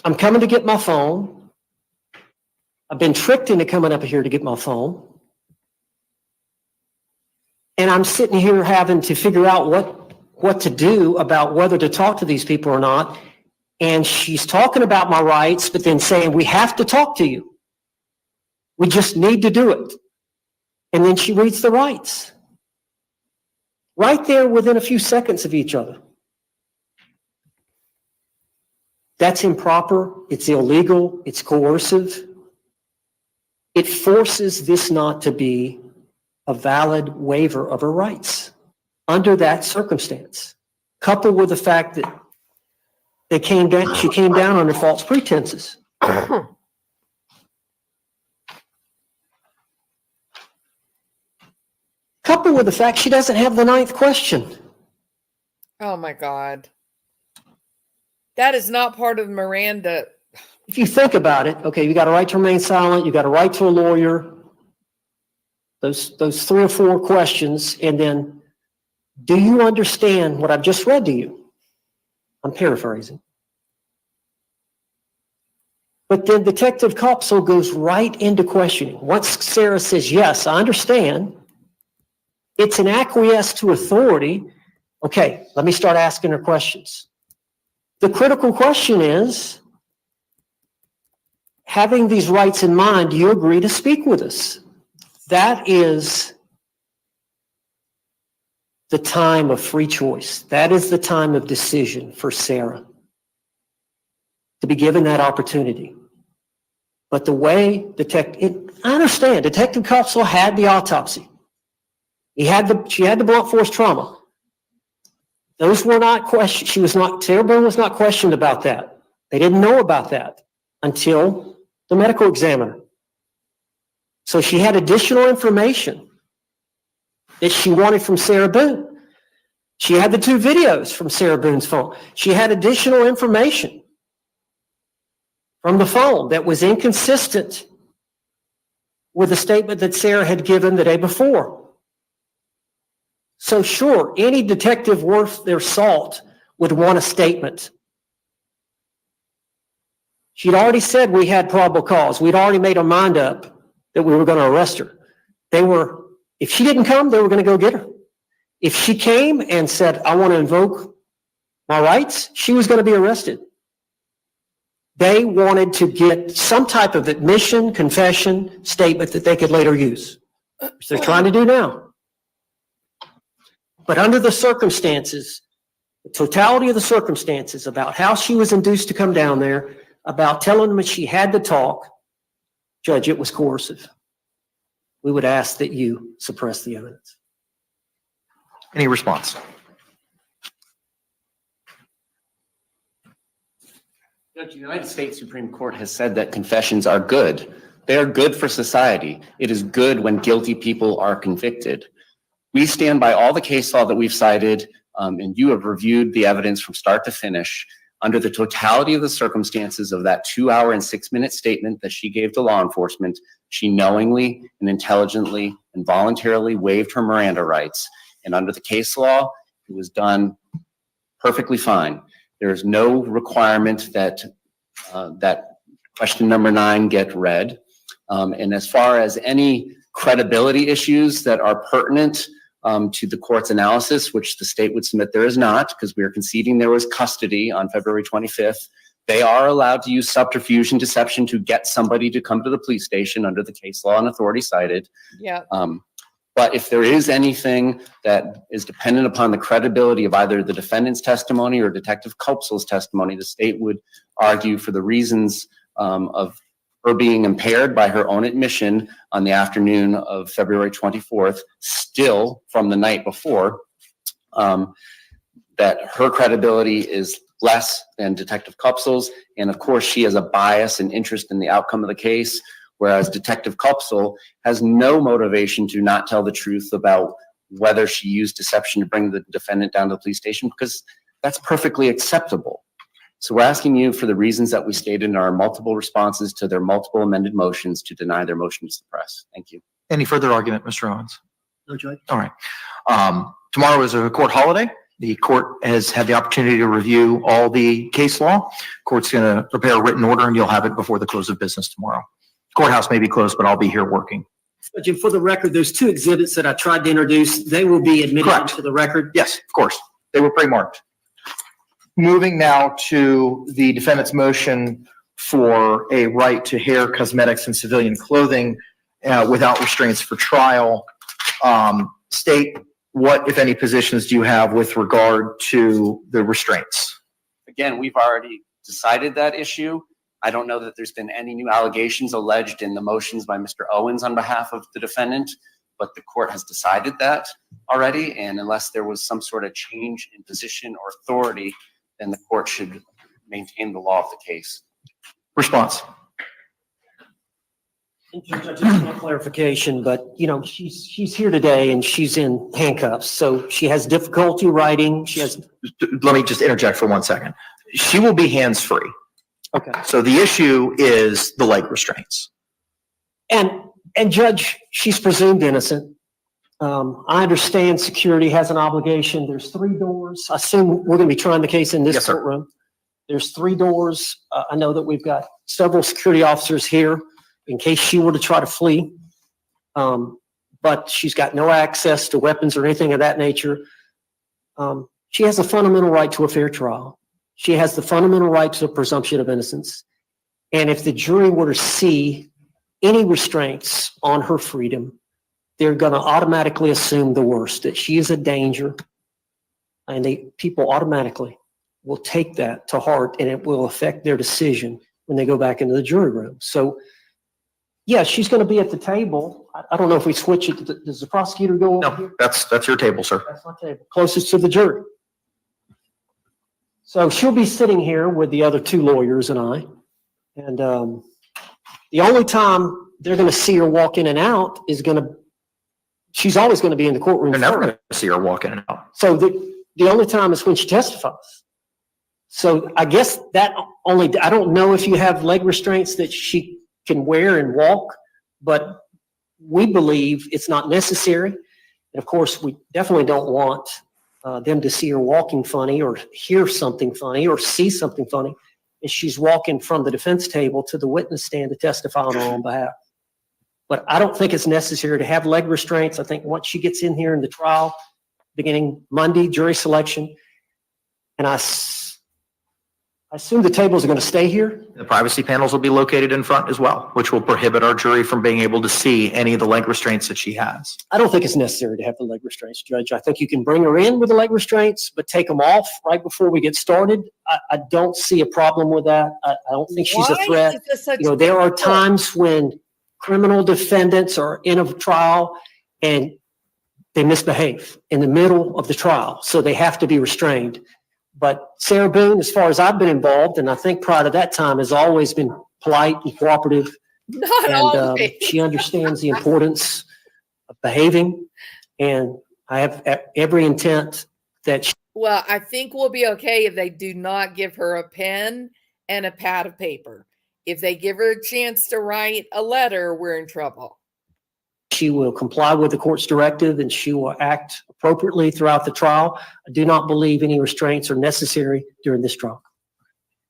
I'm coming to get my phone. I've been tricked into coming up here to get my phone. And I'm sitting here having to figure out what to do about whether to talk to these people or not. And she's talking about my rights, but then saying, we have to talk to you. We just need to do it. And then she reads the rights. Right there within a few seconds of each other. That's improper, it's illegal, it's coercive. It forces this not to be a valid waiver of her rights under that circumstance, coupled with the fact that she came down under false pretenses. Coupled with the fact she doesn't have the ninth question. Oh my God. That is not part of Miranda. if you think about it, okay, you got a right to remain silent, you got a right to a lawyer, those 3 or 4 questions, and then, do you understand what I've just read to you? I'm paraphrasing. But then Detective Kopsel goes right into questioning. Once Sarah says, yes, I understand, it's an acquiesce to authority. Okay, let me start asking her questions. The critical question is, having these rights in mind, do you agree to speak with us? That is the time of free choice. That is the time of decision for Sarah, to be given that opportunity. But the way I understand, Detective Kopsel had the autopsy. She had the blunt force trauma. Those were not questioned. Sarah Boone was not questioned about that. They didn't know about that until the medical examiner. So she had additional information that she wanted from Sarah Boone. She had the 2 videos from Sarah Boone's phone. She had additional information from the phone that was inconsistent with the statement that Sarah had given the day before. So sure, any detective worth their salt would want a statement. She'd already said we had probable cause. We'd already made our mind up that we were going to arrest her. If she didn't come, they were going to go get her. If she came and said, I want to invoke my rights, she was going to be arrested. They wanted to get some type of admission, confession, statement that they could later use, which they're trying to do now. But under the circumstances, the totality of the circumstances about how she was induced to come down there, about telling them she had to talk, Judge, it was coercive. We would ask that you suppress the evidence. Any response? Judge, the United States Supreme Court has said that confessions are good. They are good for society. It is good when guilty people are convicted. We stand by all the case law that we've cited, and you have reviewed the evidence from start to finish. Under the totality of the circumstances of that 2-hour and 6-minute statement that she gave to law enforcement, she knowingly and intelligently and voluntarily waived her Miranda rights. And under the case law, it was done perfectly fine. There is no requirement that that question number 9 get read. And as far as any credibility issues that are pertinent to the court's analysis, which the state would submit there is not, because we are conceding there was custody on February 25th. They are allowed to use subterfuge and deception to get somebody to come to the police station under the case law and authority cited. Yeah. But if there is anything that is dependent upon the credibility of either the defendant's testimony or Detective Kopsel's testimony, the state would argue for the reasons of her being impaired by her own admission on the afternoon of February 24th, still from the night before, that her credibility is less than Detective Kopsel's. And of course, she has a bias and interest in the outcome of the case, whereas Detective Kopsel has no motivation to not tell the truth about whether she used deception to bring the defendant down to the police station, because that's perfectly acceptable. So we're asking you for the reasons that we stated in our multiple responses to their multiple amended motions to deny their motion to suppress. Thank you. Any further argument, Mr. Owens? No, Judge. All right. Tomorrow is a court holiday. The court has had the opportunity to review all the case law. Court's going to prepare a written order, and you'll have it before the close of business tomorrow. Courthouse may be closed, but I'll be here working. Jim, for the record, those 2 exhibits that I tried to introduce, they will be admitted Correct. into the record. Yes, of course. They were pre-marked. Moving now to the defendant's motion for a right to hair, cosmetics, and civilian clothing without restraints for trial. State, what, if any, positions do you have with regard to the restraints? Again, we've already decided that issue. I don't know that there's been any new allegations alleged in the motions by Mr. Owens on behalf of the defendant, but the court has decided that already. And unless there was some sort of change in position or authority, then the court should maintain the law of the case. Response. Just one clarification, but she's here today and she's in handcuffs, so she has difficulty writing. Let me just interject for 1 second. She will be hands-free. Okay. So the issue is the leg restraints. And Judge, she's presumed innocent. I understand security has an obligation. There's 3 doors. I assume we're going to be trying the case in this Yes, sir. courtroom. There's 3 doors. I know that we've got several security officers here in case she were to try to flee. But she's got no access to weapons or anything of that nature. She has a fundamental right to a fair trial. She has the fundamental right to a presumption of innocence. And if the jury were to see any restraints on her freedom, they're going to automatically assume the worst, that she is a danger. And people automatically will take that to heart, and it will affect their decision when they go back into the jury room. So, yeah, she's going to be at the table. I don't know if we switch it. Does the prosecutor go over here? No, that's your table, sir. That's my table, closest to the jury. So she'll be sitting here with the other 2 lawyers and I. And the only time they're going to see her walk in and out is she's always going to be in the courtroom. They're never going to see her walk in and out. So the only time is when she testifies. So I guess I don't know if you have leg restraints that she can wear and walk, but we believe it's not necessary. And of course, we definitely don't want them to see her walking funny or hear something funny or see something funny as she's walking from the defense table to the witness stand to testify on her own behalf. But I don't think it's necessary to have leg restraints. I think once she gets in here in the trial, beginning Monday, jury selection, and I assume the tables are going to stay here. The privacy panels will be located in front as well, which will prohibit our jury from being able to see any of the leg restraints that she has. I don't think it's necessary to have the leg restraints, Judge. I think you can bring her in with the leg restraints, but take them off right before we get started. I don't see a problem with that. I don't think she's a threat. Is this such There are a- times when criminal defendants are in a trial and they misbehave in the middle of the trial, so they have to be restrained. But Sarah Boone, as far as I've been involved, and I think prior to that time, has always been polite and cooperative. Not And always. she understands the importance of behaving. And I have every intent that Well, I think we'll be okay if they do not give her a pen and a pad of paper. If they give her a chance to write a letter, we're in trouble. she will comply with the court's directive and she will act appropriately throughout the trial. I do not believe any restraints are necessary during this trial.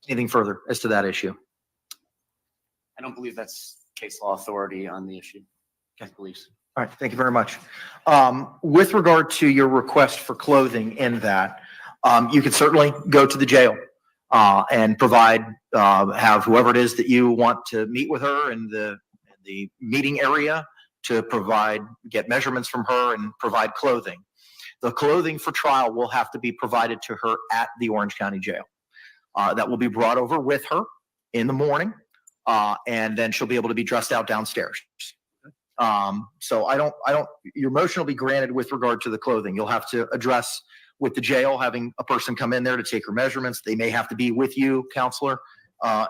Anything further as to that issue? I don't believe that's case law authority on the issue. Okay, police. All right, thank you very much. With regard to your request for clothing in that, you could certainly go to the jail and provide, have whoever it is that you want to meet with her in the meeting area to get measurements from her and provide clothing. The clothing for trial will have to be provided to her at the Orange County Jail. That will be brought over with her in the morning, and then she'll be able to be dressed out downstairs. So your motion will be granted with regard to the clothing. You'll have to address with the jail, having a person come in there to take her measurements. They may have to be with you, counselor,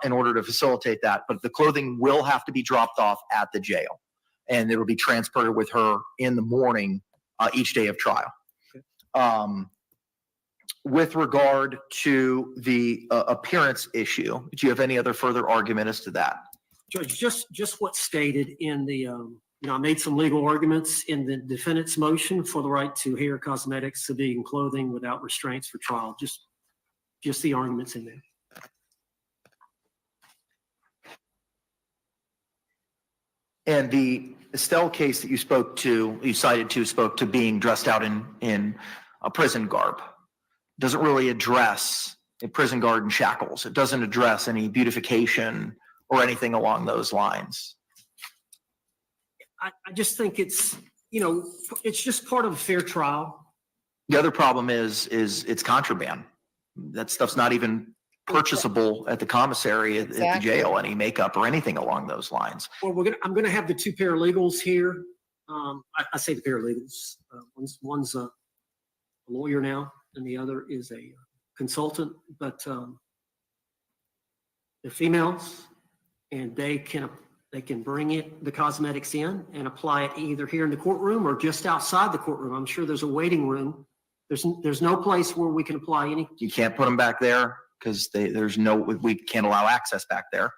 in order to facilitate that. But the clothing will have to be dropped off at the jail, and it will be transported with her in the morning each day of trial. With regard to the appearance issue, do you have any other further argument as to that? Judge, just what's stated in the, I made some legal arguments in the defendant's motion for the right to hair, cosmetics, civilian clothing without restraints for trial. Just the arguments in there. And the Estelle case that you spoke to being dressed out in a prison garb. Doesn't really address a prison guard in shackles. It doesn't address any beautification or anything along those lines. I just think it's just part of a fair trial. The other problem is it's contraband. That stuff's not even purchasable at the commissary at the jail, any makeup or anything along those lines. Well, I'm going to have the two paralegals here. I say the paralegals. One's a lawyer now, and the other is a consultant. But they're females, and they can bring the cosmetics in and apply it either here in the courtroom or just outside the courtroom. I'm sure there's a waiting room. There's no place where we can apply any. You can't put them back there. because we can't allow access back there.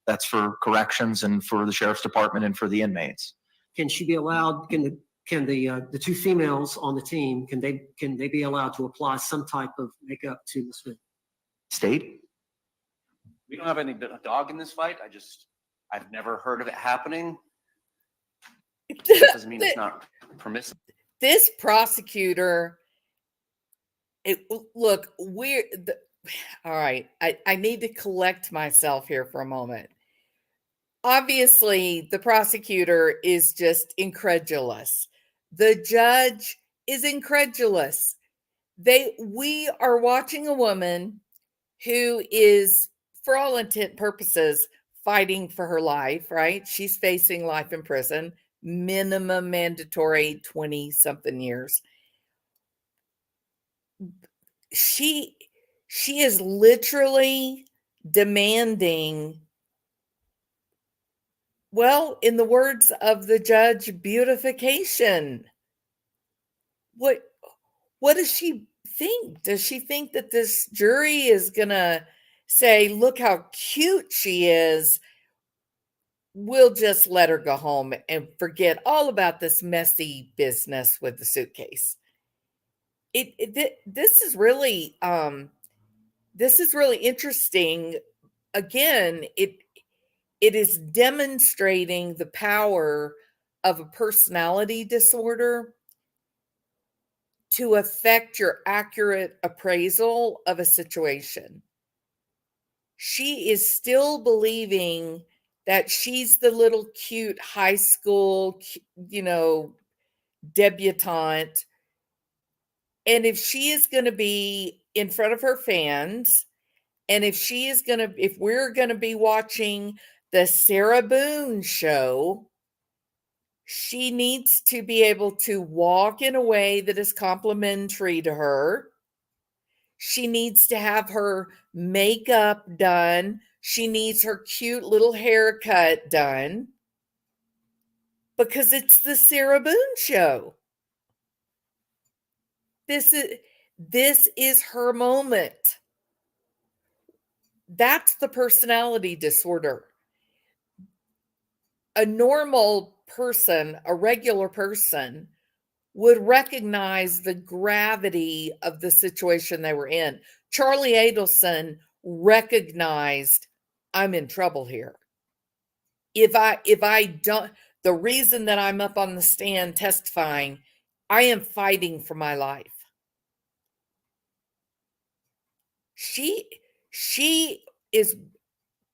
That's for corrections and for the sheriff's department and for the inmates. Can she be allowed, can the two females on the team, can they be allowed to apply some type of makeup to Ms. Boone? State? We don't have any dog in this fight. I've never heard of it happening. That doesn't mean it's not permissible. This prosecutor, look, all right, I need to collect myself here for a moment. Obviously, the prosecutor is just incredulous. The judge is incredulous. We are watching a woman who is, for all intent and purposes, fighting for her life, right? She's facing life in prison, minimum mandatory 20-something years. She is literally demanding, well, in the words of the judge, beautification. What does she think? Does she think that this jury is gonna say, look how cute she is, we'll just let her go home and forget all about this messy business with the suitcase? This is really interesting. Again, it is demonstrating the power of a personality disorder to affect your accurate appraisal of a situation. She is still believing that she's the little cute high school, debutante. And if she is going to be in front of her fans, and if we're going to be watching the Sarah Boone show, she needs to be able to walk in a way that is complimentary to her. She needs to have her makeup done. She needs her cute little haircut done, because it's the Sarah Boone show. This is her moment. That's the personality disorder. A normal person, a regular person, would recognize the gravity of the situation they were in. Charlie Adelson recognized, I'm in trouble here. If I don't, the reason that I'm up on the stand testifying, I am fighting for my life. She is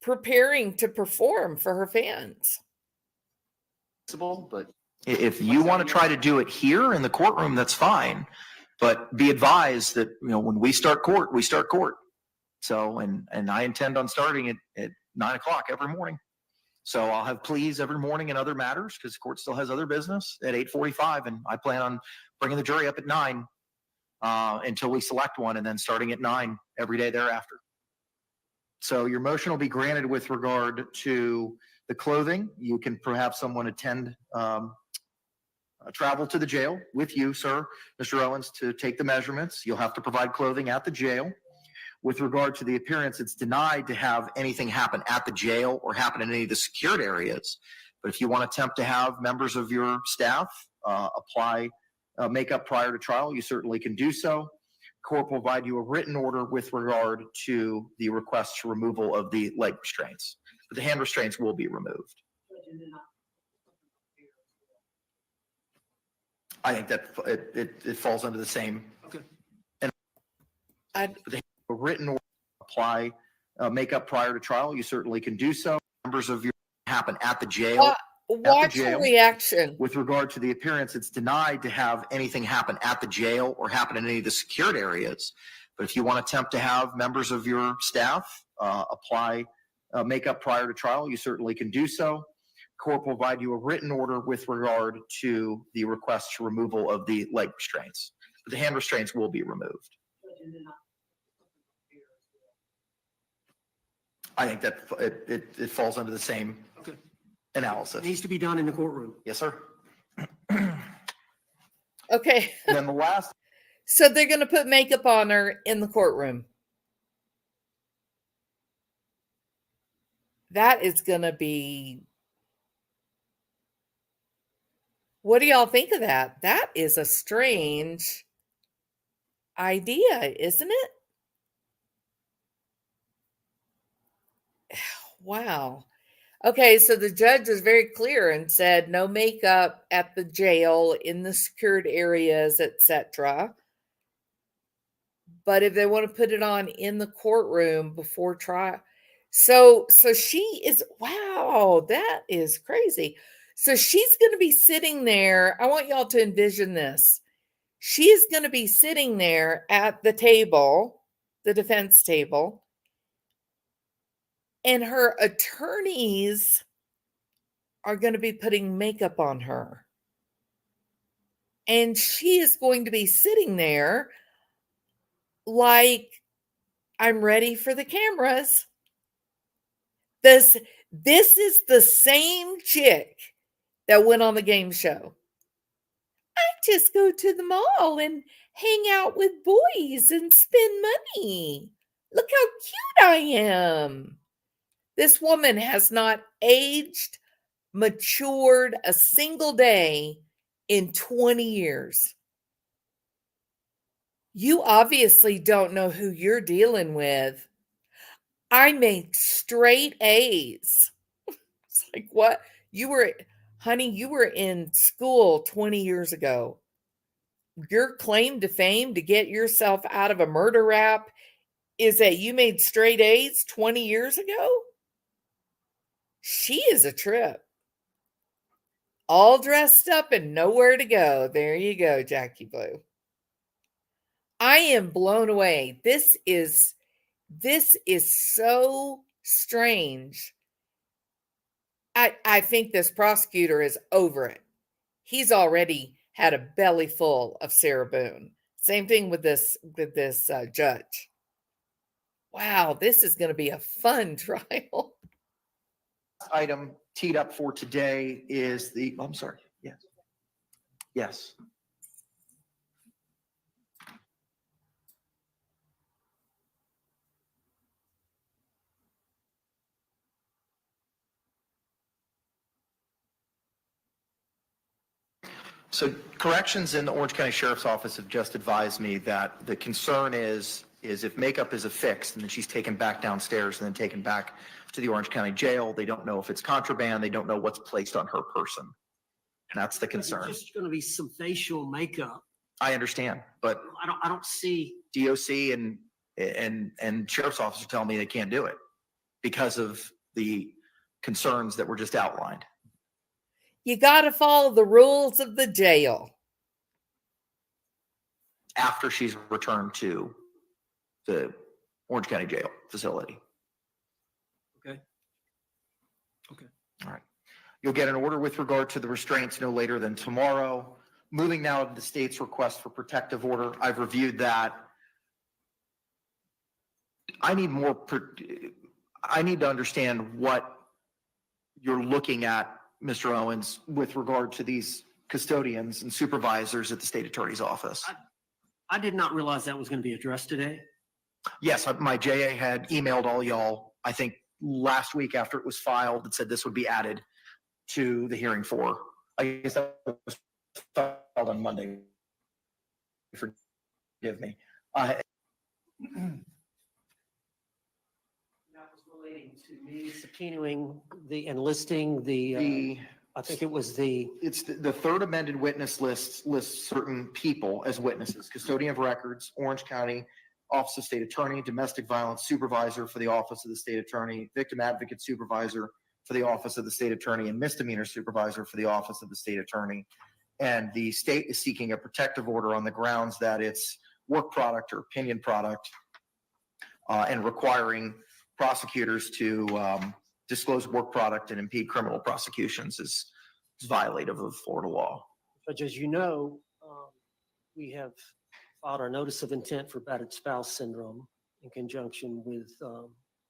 preparing to perform for her fans. But If you want to try to do it here in the courtroom, that's fine. But be advised that, when we start court, we start court. So, and I intend on starting it at 9:00 every morning. So I'll have pleas every morning and other matters, because court still has other business, at 8:45. And I plan on bringing the jury up at 9 until we select one, and then starting at 9 every day thereafter. So your motion will be granted with regard to the clothing. You can perhaps someone attend travel to the jail with you, sir, Mr. Owens, to take the measurements. You'll have to provide clothing at the jail. With regard to the appearance, it's denied to have anything happen at the jail or happen in any of the secured areas. But if you want to attempt to have members of your staff apply makeup prior to trial, you certainly can do so. Court will provide you a written order with regard to the request for removal of the leg restraints. But the hand restraints will be removed. I think that it falls under the same. Okay. And a written order apply makeup prior to trial, you certainly can do so. Members of your happen at the jail. Watch the reaction. With regard to the appearance, it's denied to have anything happen at the jail or happen in any of the secured areas. But if you want to attempt to have members of your staff apply makeup prior to trial, you certainly can do so. Court will provide you a written order with regard to the request for removal of the leg restraints. But the hand restraints will be removed. I think that it falls under the same analysis. It needs to be done in the courtroom. Yes, sir. Okay. And then the last. So they're going to put makeup on her in the courtroom. That is going to be. What do y'all think of that? That is a strange idea, isn't it? Wow. Okay, so the judge was very clear and said no makeup at the jail, in the secured areas, etc. But if they want to put it on in the courtroom before trial. So she is, wow, that is crazy. So she's going to be sitting there. I want y'all to envision this. She is going to be sitting there at the table, the defense table, and her attorneys are going to be putting makeup on her. And she is going to be sitting there like, I'm ready for the cameras. This is the same chick that went on the game show. I just go to the mall and hang out with boys and spend money. Look how cute I am. This woman has not aged, matured a single day in 20 years. You obviously don't know who you're dealing with. I made straight A's. It's like, what? Honey, you were in school 20 years ago. Your claim to fame to get yourself out of a murder rap is that you made straight A's 20 years ago? She is a trip. All dressed up and nowhere to go. There you go, Jackie Blue. I am blown away. This is so strange. I think this prosecutor is over it. He's already had a belly full of Sarah Boone. Same thing with this judge. Wow, this is going to be a fun trial. Item teed up for today is the, I'm sorry, yes. Yes. So corrections in the Orange County Sheriff's Office have just advised me that the concern is if makeup is affixed and then she's taken back downstairs and then taken back to the Orange County Jail, they don't know if it's contraband, they don't know what's placed on her person. And that's the concern. There's just going to be some facial makeup. I understand, but I don't see. DOC and Sheriff's Office tell me they can't do it because of the concerns that were just outlined. You got to follow the rules of the jail. After she's returned to the Orange County Jail facility. Okay. All right. You'll get an order with regard to the restraints no later than tomorrow. Moving now to the state's request for protective order. I've reviewed that. I need to understand what you're looking at, Mr. Owens, with regard to these custodians and supervisors at the state attorney's office. I did not realize that was going to be addressed today. Yes, my JA had emailed all y'all, I think last week after it was filed, that said this would be added to the hearing for. I guess that was filed on Monday. Forgive me. That was relating to me subpoenaing and listing I think it was It's the third amended witness list lists certain people as witnesses: custodian of records, Orange County Office of State Attorney, domestic violence supervisor for the Office of the State Attorney, victim advocate supervisor for the Office of the State Attorney, and misdemeanor supervisor for the Office of the State Attorney. And the state is seeking a protective order on the grounds that it's work product or opinion product, and requiring prosecutors to disclose work product and impede criminal prosecutions is violative of Florida law. But as you know, we have filed our notice of intent for battered spouse syndrome in conjunction with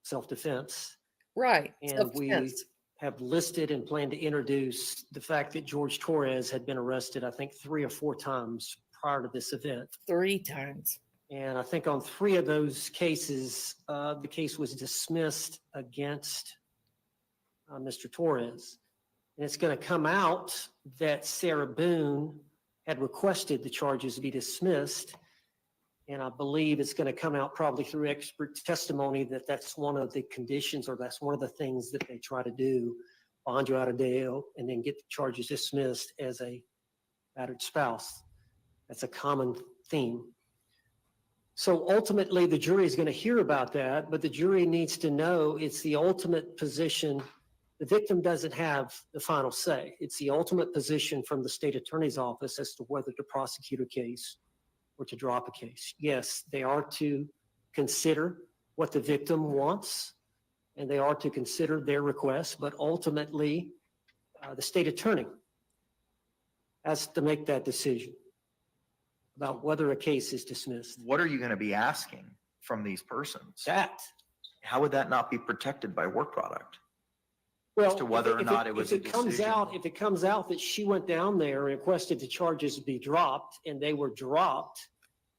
self-defense. Right. And we have listed and plan to introduce the fact that Jorge Torres had been arrested, I think 3 or 4 times prior to this event. 3 times. And I think on 3 of those cases, the case was dismissed against Mr. Torres. And it's going to come out that Sarah Boone had requested the charges be dismissed. And I believe it's going to come out probably through expert testimony that that's one of the conditions, or that's one of the things that they try to do, bond you out of bail and then get the charges dismissed as a battered spouse. That's a common theme. So ultimately, the jury is going to hear about that, but the jury needs to know it's the ultimate position. The victim doesn't have the final say. It's the ultimate position from the state attorney's office as to whether to prosecute a case or to drop a case. Yes, they are to consider what the victim wants, and they are to consider their request, but ultimately, the state attorney has to make that decision about whether a case is dismissed. What are you going to be asking from these persons? That, How would that not be protected by work product? well, to whether or not it was a if it comes decision. out, if it comes out that she went down there and requested the charges be dropped and they were dropped,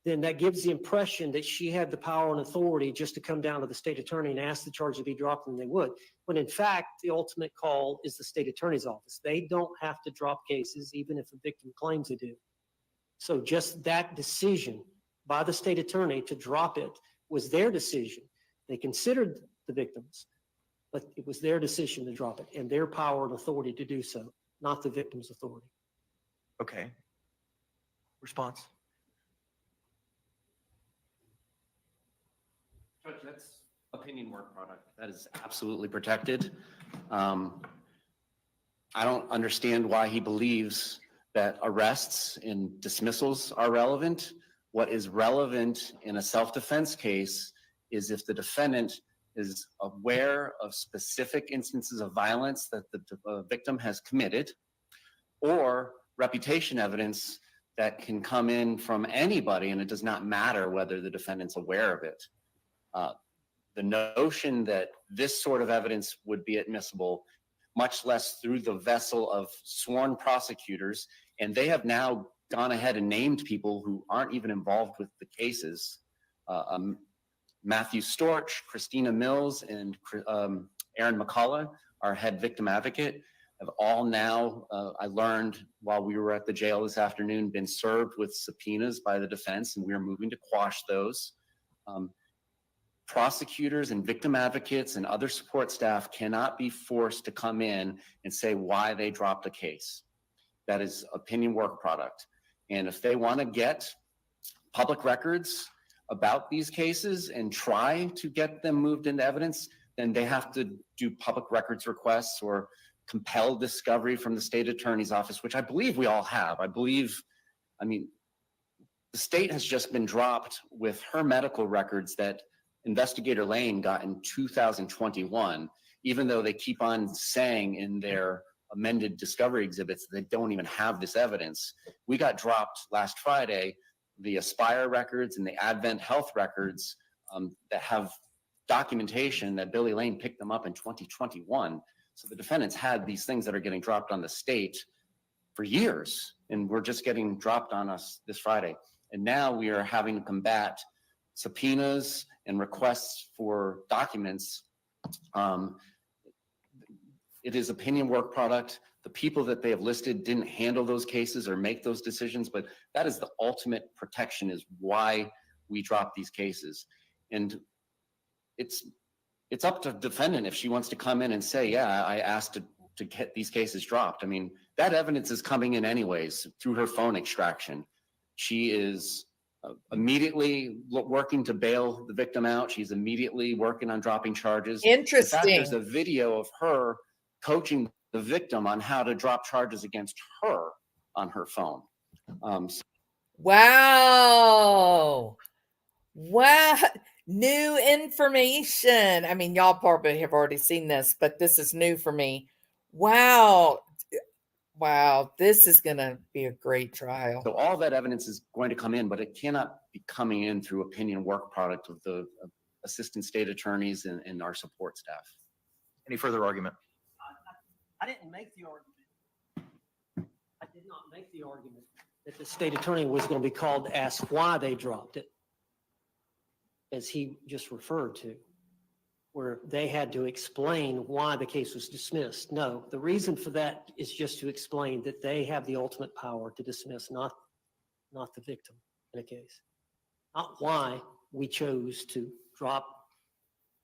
then that gives the impression that she had the power and authority just to come down to the state attorney and ask the charge to be dropped, and they would. When in fact, the ultimate call is the state attorney's office. They don't have to drop cases even if a victim claims they do. So just that decision by the state attorney to drop it was their decision. They considered the victims, but it was their decision to drop it and their power and authority to do so, not the victim's authority. Okay. Response? Judge, that's opinion work product. That is absolutely protected. I don't understand why he believes that arrests and dismissals are relevant. What is relevant in a self-defense case is if the defendant is aware of specific instances of violence that the victim has committed, or reputation evidence that can come in from anybody, and it does not matter whether the defendant's aware of it. The notion that this sort of evidence would be admissible, much less through the vessel of sworn prosecutors, and they have now gone ahead and named people who aren't even involved with the cases. Matthew Storch, Christina Mills, and Aaron McCullough, our head victim advocate, have all now, I learned while we were at the jail this afternoon, been served with subpoenas by the defense, and we are moving to quash those. Prosecutors and victim advocates and other support staff cannot be forced to come in and say why they dropped a case. That is opinion work product. And if they want to get public records about these cases and try to get them moved into evidence, then they have to do public records requests or compel discovery from the state attorney's office, which I believe we all have. The state has just been dropped with her medical records that Investigator Lane got in 2021, even though they keep on saying in their amended discovery exhibits that they don't even have this evidence. We got dropped last Friday, the Aspire records and the Advent Health records that have documentation that Billy Lane picked them up in 2021. So the defendants had these things that are getting dropped on the state for years, and we're just getting dropped on us this Friday. And now we are having to combat subpoenas and requests for documents. It is opinion work product. The people that they have listed didn't handle those cases or make those decisions, but that is the ultimate protection, is why we drop these cases. And it's up to the defendant if she wants to come in and say, yeah, I asked to get these cases dropped. I mean, that evidence is coming in anyways through her phone extraction. She is immediately working to bail the victim out. She's immediately working on dropping charges. Interesting. In fact, there's a video of her coaching the victim on how to drop charges against her on her phone. Wow. Wow. New information. I mean, y'all probably have already seen this, but this is new for me. Wow. Wow. This is going to be a great trial. So all that evidence is going to come in, but it cannot be coming in through opinion work product of the assistant state attorneys and our support staff. Any further argument? I didn't make the argument. I did not make the argument that the state attorney was going to be called to ask why they dropped it, as he just referred to. where they had to explain why the case was dismissed. No, the reason for that is just to explain that they have the ultimate power to dismiss, not the victim in a case. Not why we chose to drop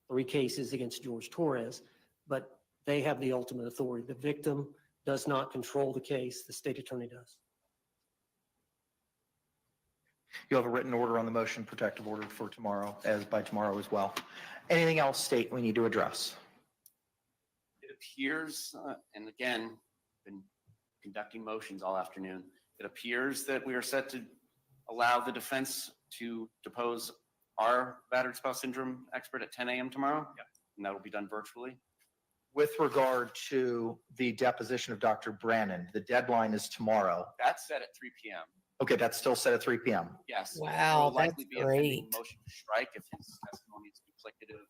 3 cases against Jorge Torres, but they have the ultimate authority. The victim does not control the case, the state attorney does. You have a written order on the motion, protective order for tomorrow, by tomorrow as well. Anything else, state, we need to address? It appears, and again, been conducting motions all afternoon. It appears that we are set to allow the defense to depose our battered spouse syndrome expert at 10 a.m. tomorrow. Yeah. And that will be done virtually. With regard to the deposition of Dr. Brannon, the deadline is tomorrow. That's set at 3 p.m. Okay, that's still set at 3 p.m. Yes. Wow, There will likely that's be a pending great. motion to strike if his testimony is duplicative.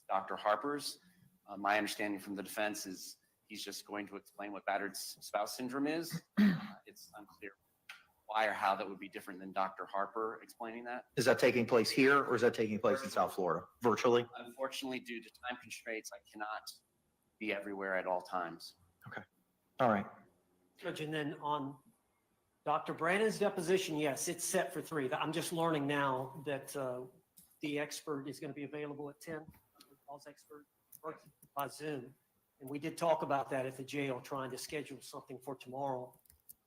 Dr. Harper's, my understanding from the defense is he's just going to explain what battered spouse syndrome is. It's unclear why or how that would be different than Dr. Harper explaining that. Is that taking place here or is that taking place in South Florida? Virtually? Unfortunately, due to time constraints, I cannot be everywhere at all times. All right. Judge, and then on Dr. Brannon's deposition, yes, it's set for 3. I'm just learning now that the expert is going to be available at 10, Paul's expert, or by Zoom. And we did talk about that at the jail, trying to schedule something for tomorrow.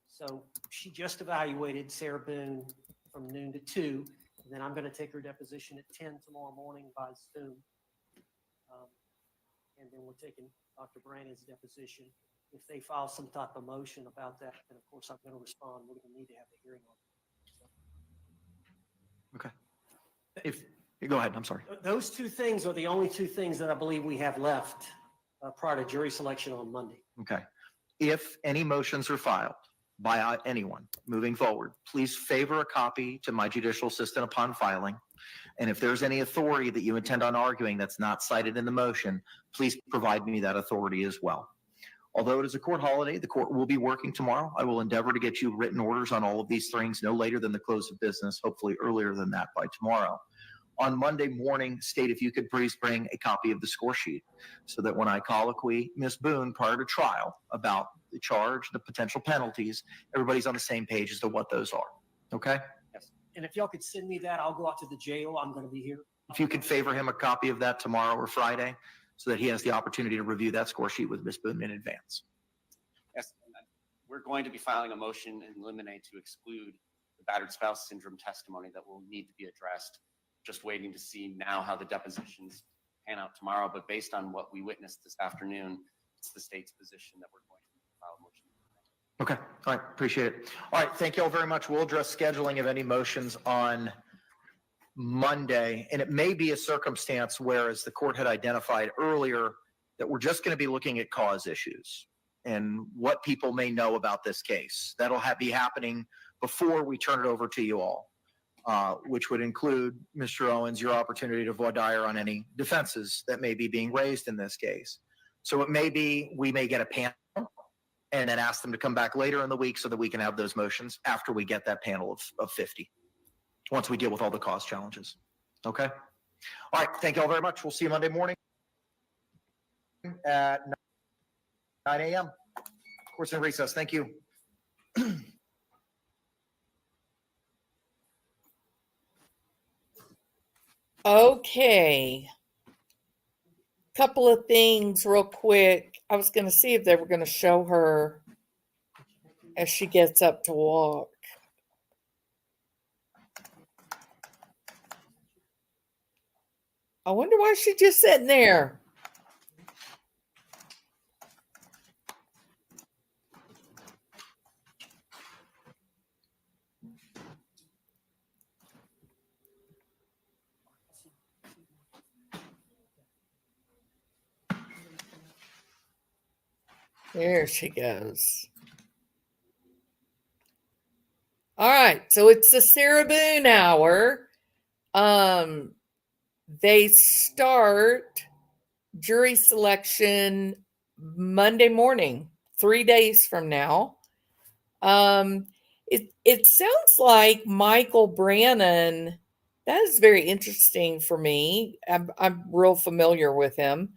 So she just evaluated Sarah Boone from noon to 2, and then I'm going to take her deposition at 10 tomorrow morning by Zoom. And then we're taking Dr. Brannon's deposition. If they file some type of motion about that, then of course I'm going to respond. We're going to need to have a hearing on it. Okay. If you go ahead, I'm sorry. Those 2 things are the only 2 things that I believe we have left prior to jury selection on Monday. Okay. If any motions are filed by anyone moving forward, please favor a copy to my judicial assistant upon filing. And if there's any authority that you intend on arguing that's not cited in the motion, please provide me that authority as well. Although it is a court holiday, the court will be working tomorrow. I will endeavor to get you written orders on all of these things no later than the close of business, hopefully earlier than that by tomorrow. On Monday morning, state if you could please bring a copy of the score sheet so that when I colloquy Ms. Boone prior to trial about the charge, the potential penalties, everybody's on the same page as to what those are. Okay? Yes. And if y'all could send me that, I'll go out to the jail. I'm going to be here. If you could favor him a copy of that tomorrow or Friday so that he has the opportunity to review that score sheet with Ms. Boone in advance. Yes, we're going to be filing a motion in limine to exclude the battered spouse syndrome testimony that will need to be addressed. Just waiting to see now how the depositions pan out tomorrow, but based on what we witnessed this afternoon, it's the state's position that we're going to file a motion. Okay. All right. Appreciate it. All right. Thank you all very much. We'll address scheduling of any motions on Monday. And it may be a circumstance where, as the court had identified earlier, that we're just going to be looking at cause issues and what people may know about this case. That'll be happening before we turn it over to you all, which would include, Mr. Owens, your opportunity to voir dire on any defenses that may be being raised in this case. So it may be we may get a panel and then ask them to come back later in the week so that we can have those motions after we get that panel of 50, once we deal with all the cause challenges. Okay? All right. Thank you all very much. We'll see you Monday morning at 9 a.m. Court's in recess. Thank you. Okay. Couple of things real quick. I was going to see if they were going to show her as she gets up to walk. I wonder why she's just sitting there. There she goes. All right, so it's the Sarah Boone hour. They start jury selection Monday morning, 3 days from now. It sounds like Michael Brannon That is very interesting for me. I'm real familiar with him,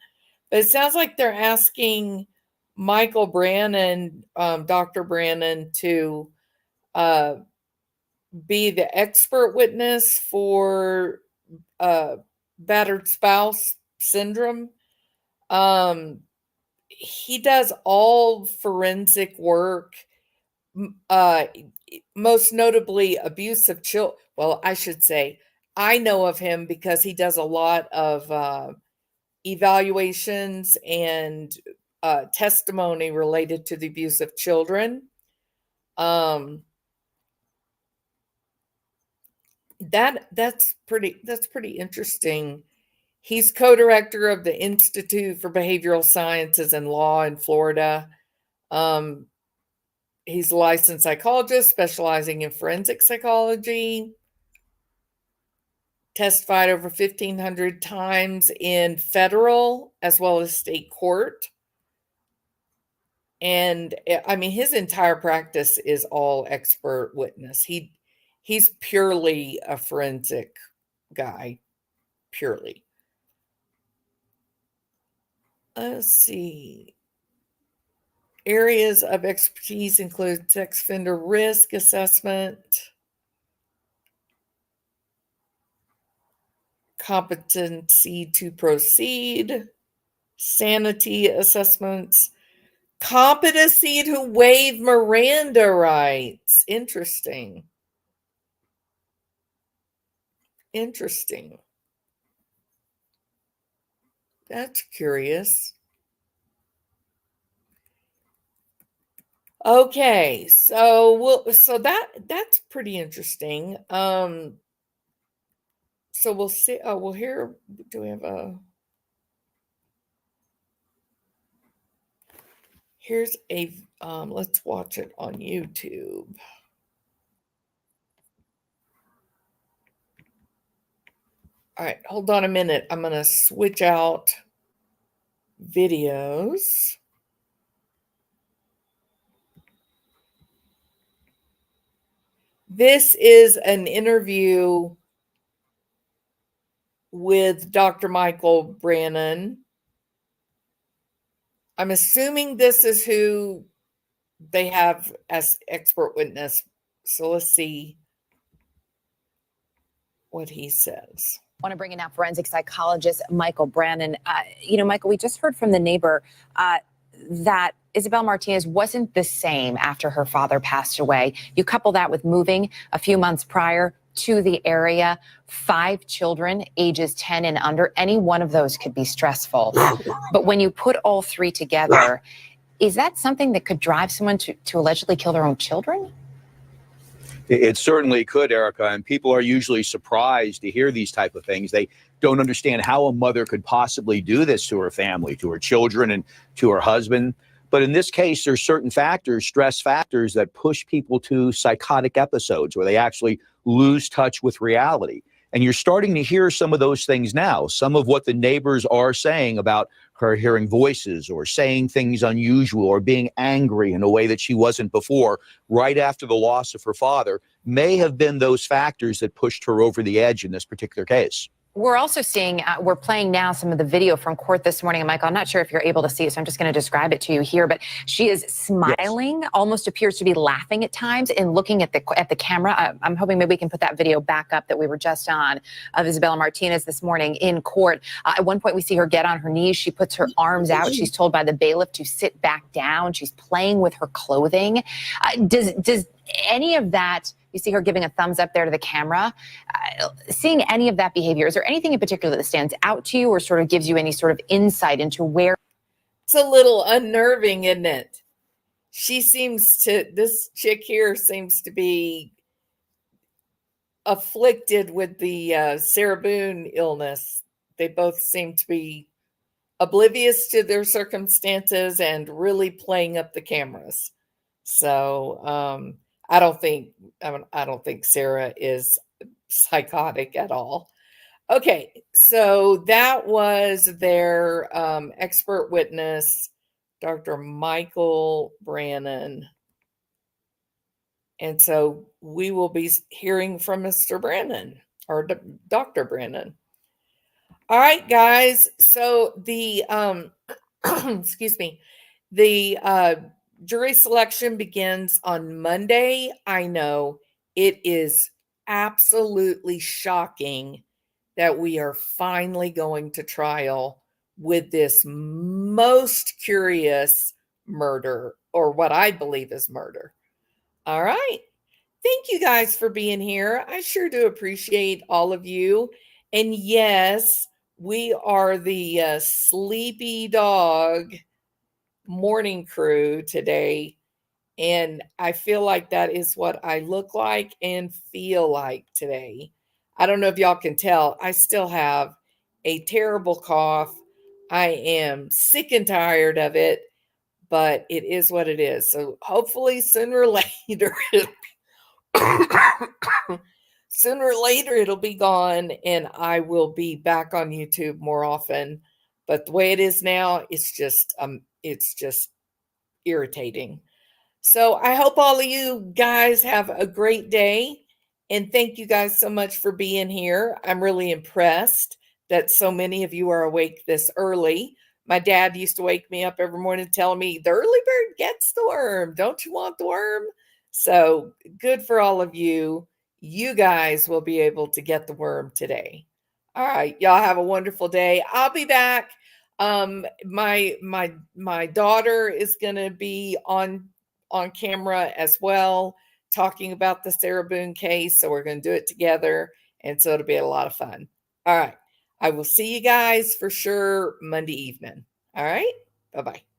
but it sounds like they're asking Michael Brannon, Dr. Brannon, to be the expert witness for battered spouse syndrome. He does all forensic work, most notably abuse of children. Well, I should say, I know of him because he does a lot of evaluations and testimony related to the abuse of children. That's pretty interesting. He's co-director of the Institute for Behavioral Sciences and Law in Florida. He's a licensed psychologist specializing in forensic psychology. Testified over 1,500 times in federal as well as state court. And I mean, his entire practice is all expert witness. He's purely a forensic guy, purely. Let's see. Areas of expertise include sex offender risk assessment, competency to proceed, sanity assessments, competency to waive Miranda rights. Interesting. That's curious. Okay, so that's pretty interesting. So we'll see. Oh, well, here, do we have here's a, let's watch it on YouTube. All right, hold on a minute. I'm going to switch out videos. This is an interview with Dr. Michael Brannon. I'm assuming this is who they have as expert witness. So let's see what he says. I want to bring in now forensic psychologist Michael Brannon. Michael, we just heard from the neighbor that Isabel Martinez wasn't the same after her father passed away. You couple that with moving a few months prior to the area, 5 children, ages 10 and under. Any one of those could be stressful. But when you put all 3 together, is that something that could drive someone to allegedly kill their own children? It certainly could, Erica, and people are usually surprised to hear these type of things. They don't understand how a mother could possibly do this to her family, to her children, and to her husband. But in this case, there's certain factors, stress factors, that push people to psychotic episodes where they actually lose touch with reality. And you're starting to hear some of those things now, some of what the neighbors are saying about her hearing voices or saying things unusual or being angry in a way that she wasn't before, right after the loss of her father, may have been those factors that pushed her over the edge in this particular case. We're also seeing, we're playing now some of the video from court this morning. And Michael, I'm not sure if you're able to see it, so I'm just going to describe it to you here. But she is smiling, yes, almost appears to be laughing at times and looking at the camera. I'm hoping maybe we can put that video back up that we were just on of Isabella Martinez this morning in court. At one point, we see her get on her knees. She puts her arms out. She's told by the bailiff to sit back down. She's playing with her clothing. Does any of that... You see her giving a thumbs up there to the camera. Seeing any of that behavior, is there anything in particular that stands out to you or sort of gives you any sort of insight into where? It's a little unnerving, isn't it? This chick here seems to be afflicted with the Sarah Boone illness. They both seem to be oblivious to their circumstances and really playing up the cameras. So, I don't think Sarah is psychotic at all. Okay, so that was their expert witness, Dr. Michael Brannon. And so we will be hearing from Mr. Brannon. or Dr. Brennan. All right, guys. So the excuse me, the jury selection begins on Monday. I know it is absolutely shocking that we are finally going to trial with this most curious murder, or what I believe is murder. All right. Thank you guys for being here. I sure do appreciate all of you. And yes, we are the sleepy dog morning crew today. And I feel like that is what I look like and feel like today. I don't know if y'all can tell, I still have a terrible cough. I am sick and tired of it, but it is what it is. So hopefully sooner or later, sooner or later it'll be gone and I will be back on YouTube more often. But the way it is now, it's just irritating. So I hope all of you guys have a great day. And thank you guys so much for being here. I'm really impressed that so many of you are awake this early. My dad used to wake me up every morning telling me, the early bird gets the worm. Don't you want the worm? So good for all of you. You guys will be able to get the worm today. All right. Y'all have a wonderful day. I'll be back. My daughter is going to be on camera as well, talking about the Sarah Boone case. So we're going to do it together. And so it'll be a lot of fun. All right. I will see you guys for sure Monday evening. All right. Bye-bye.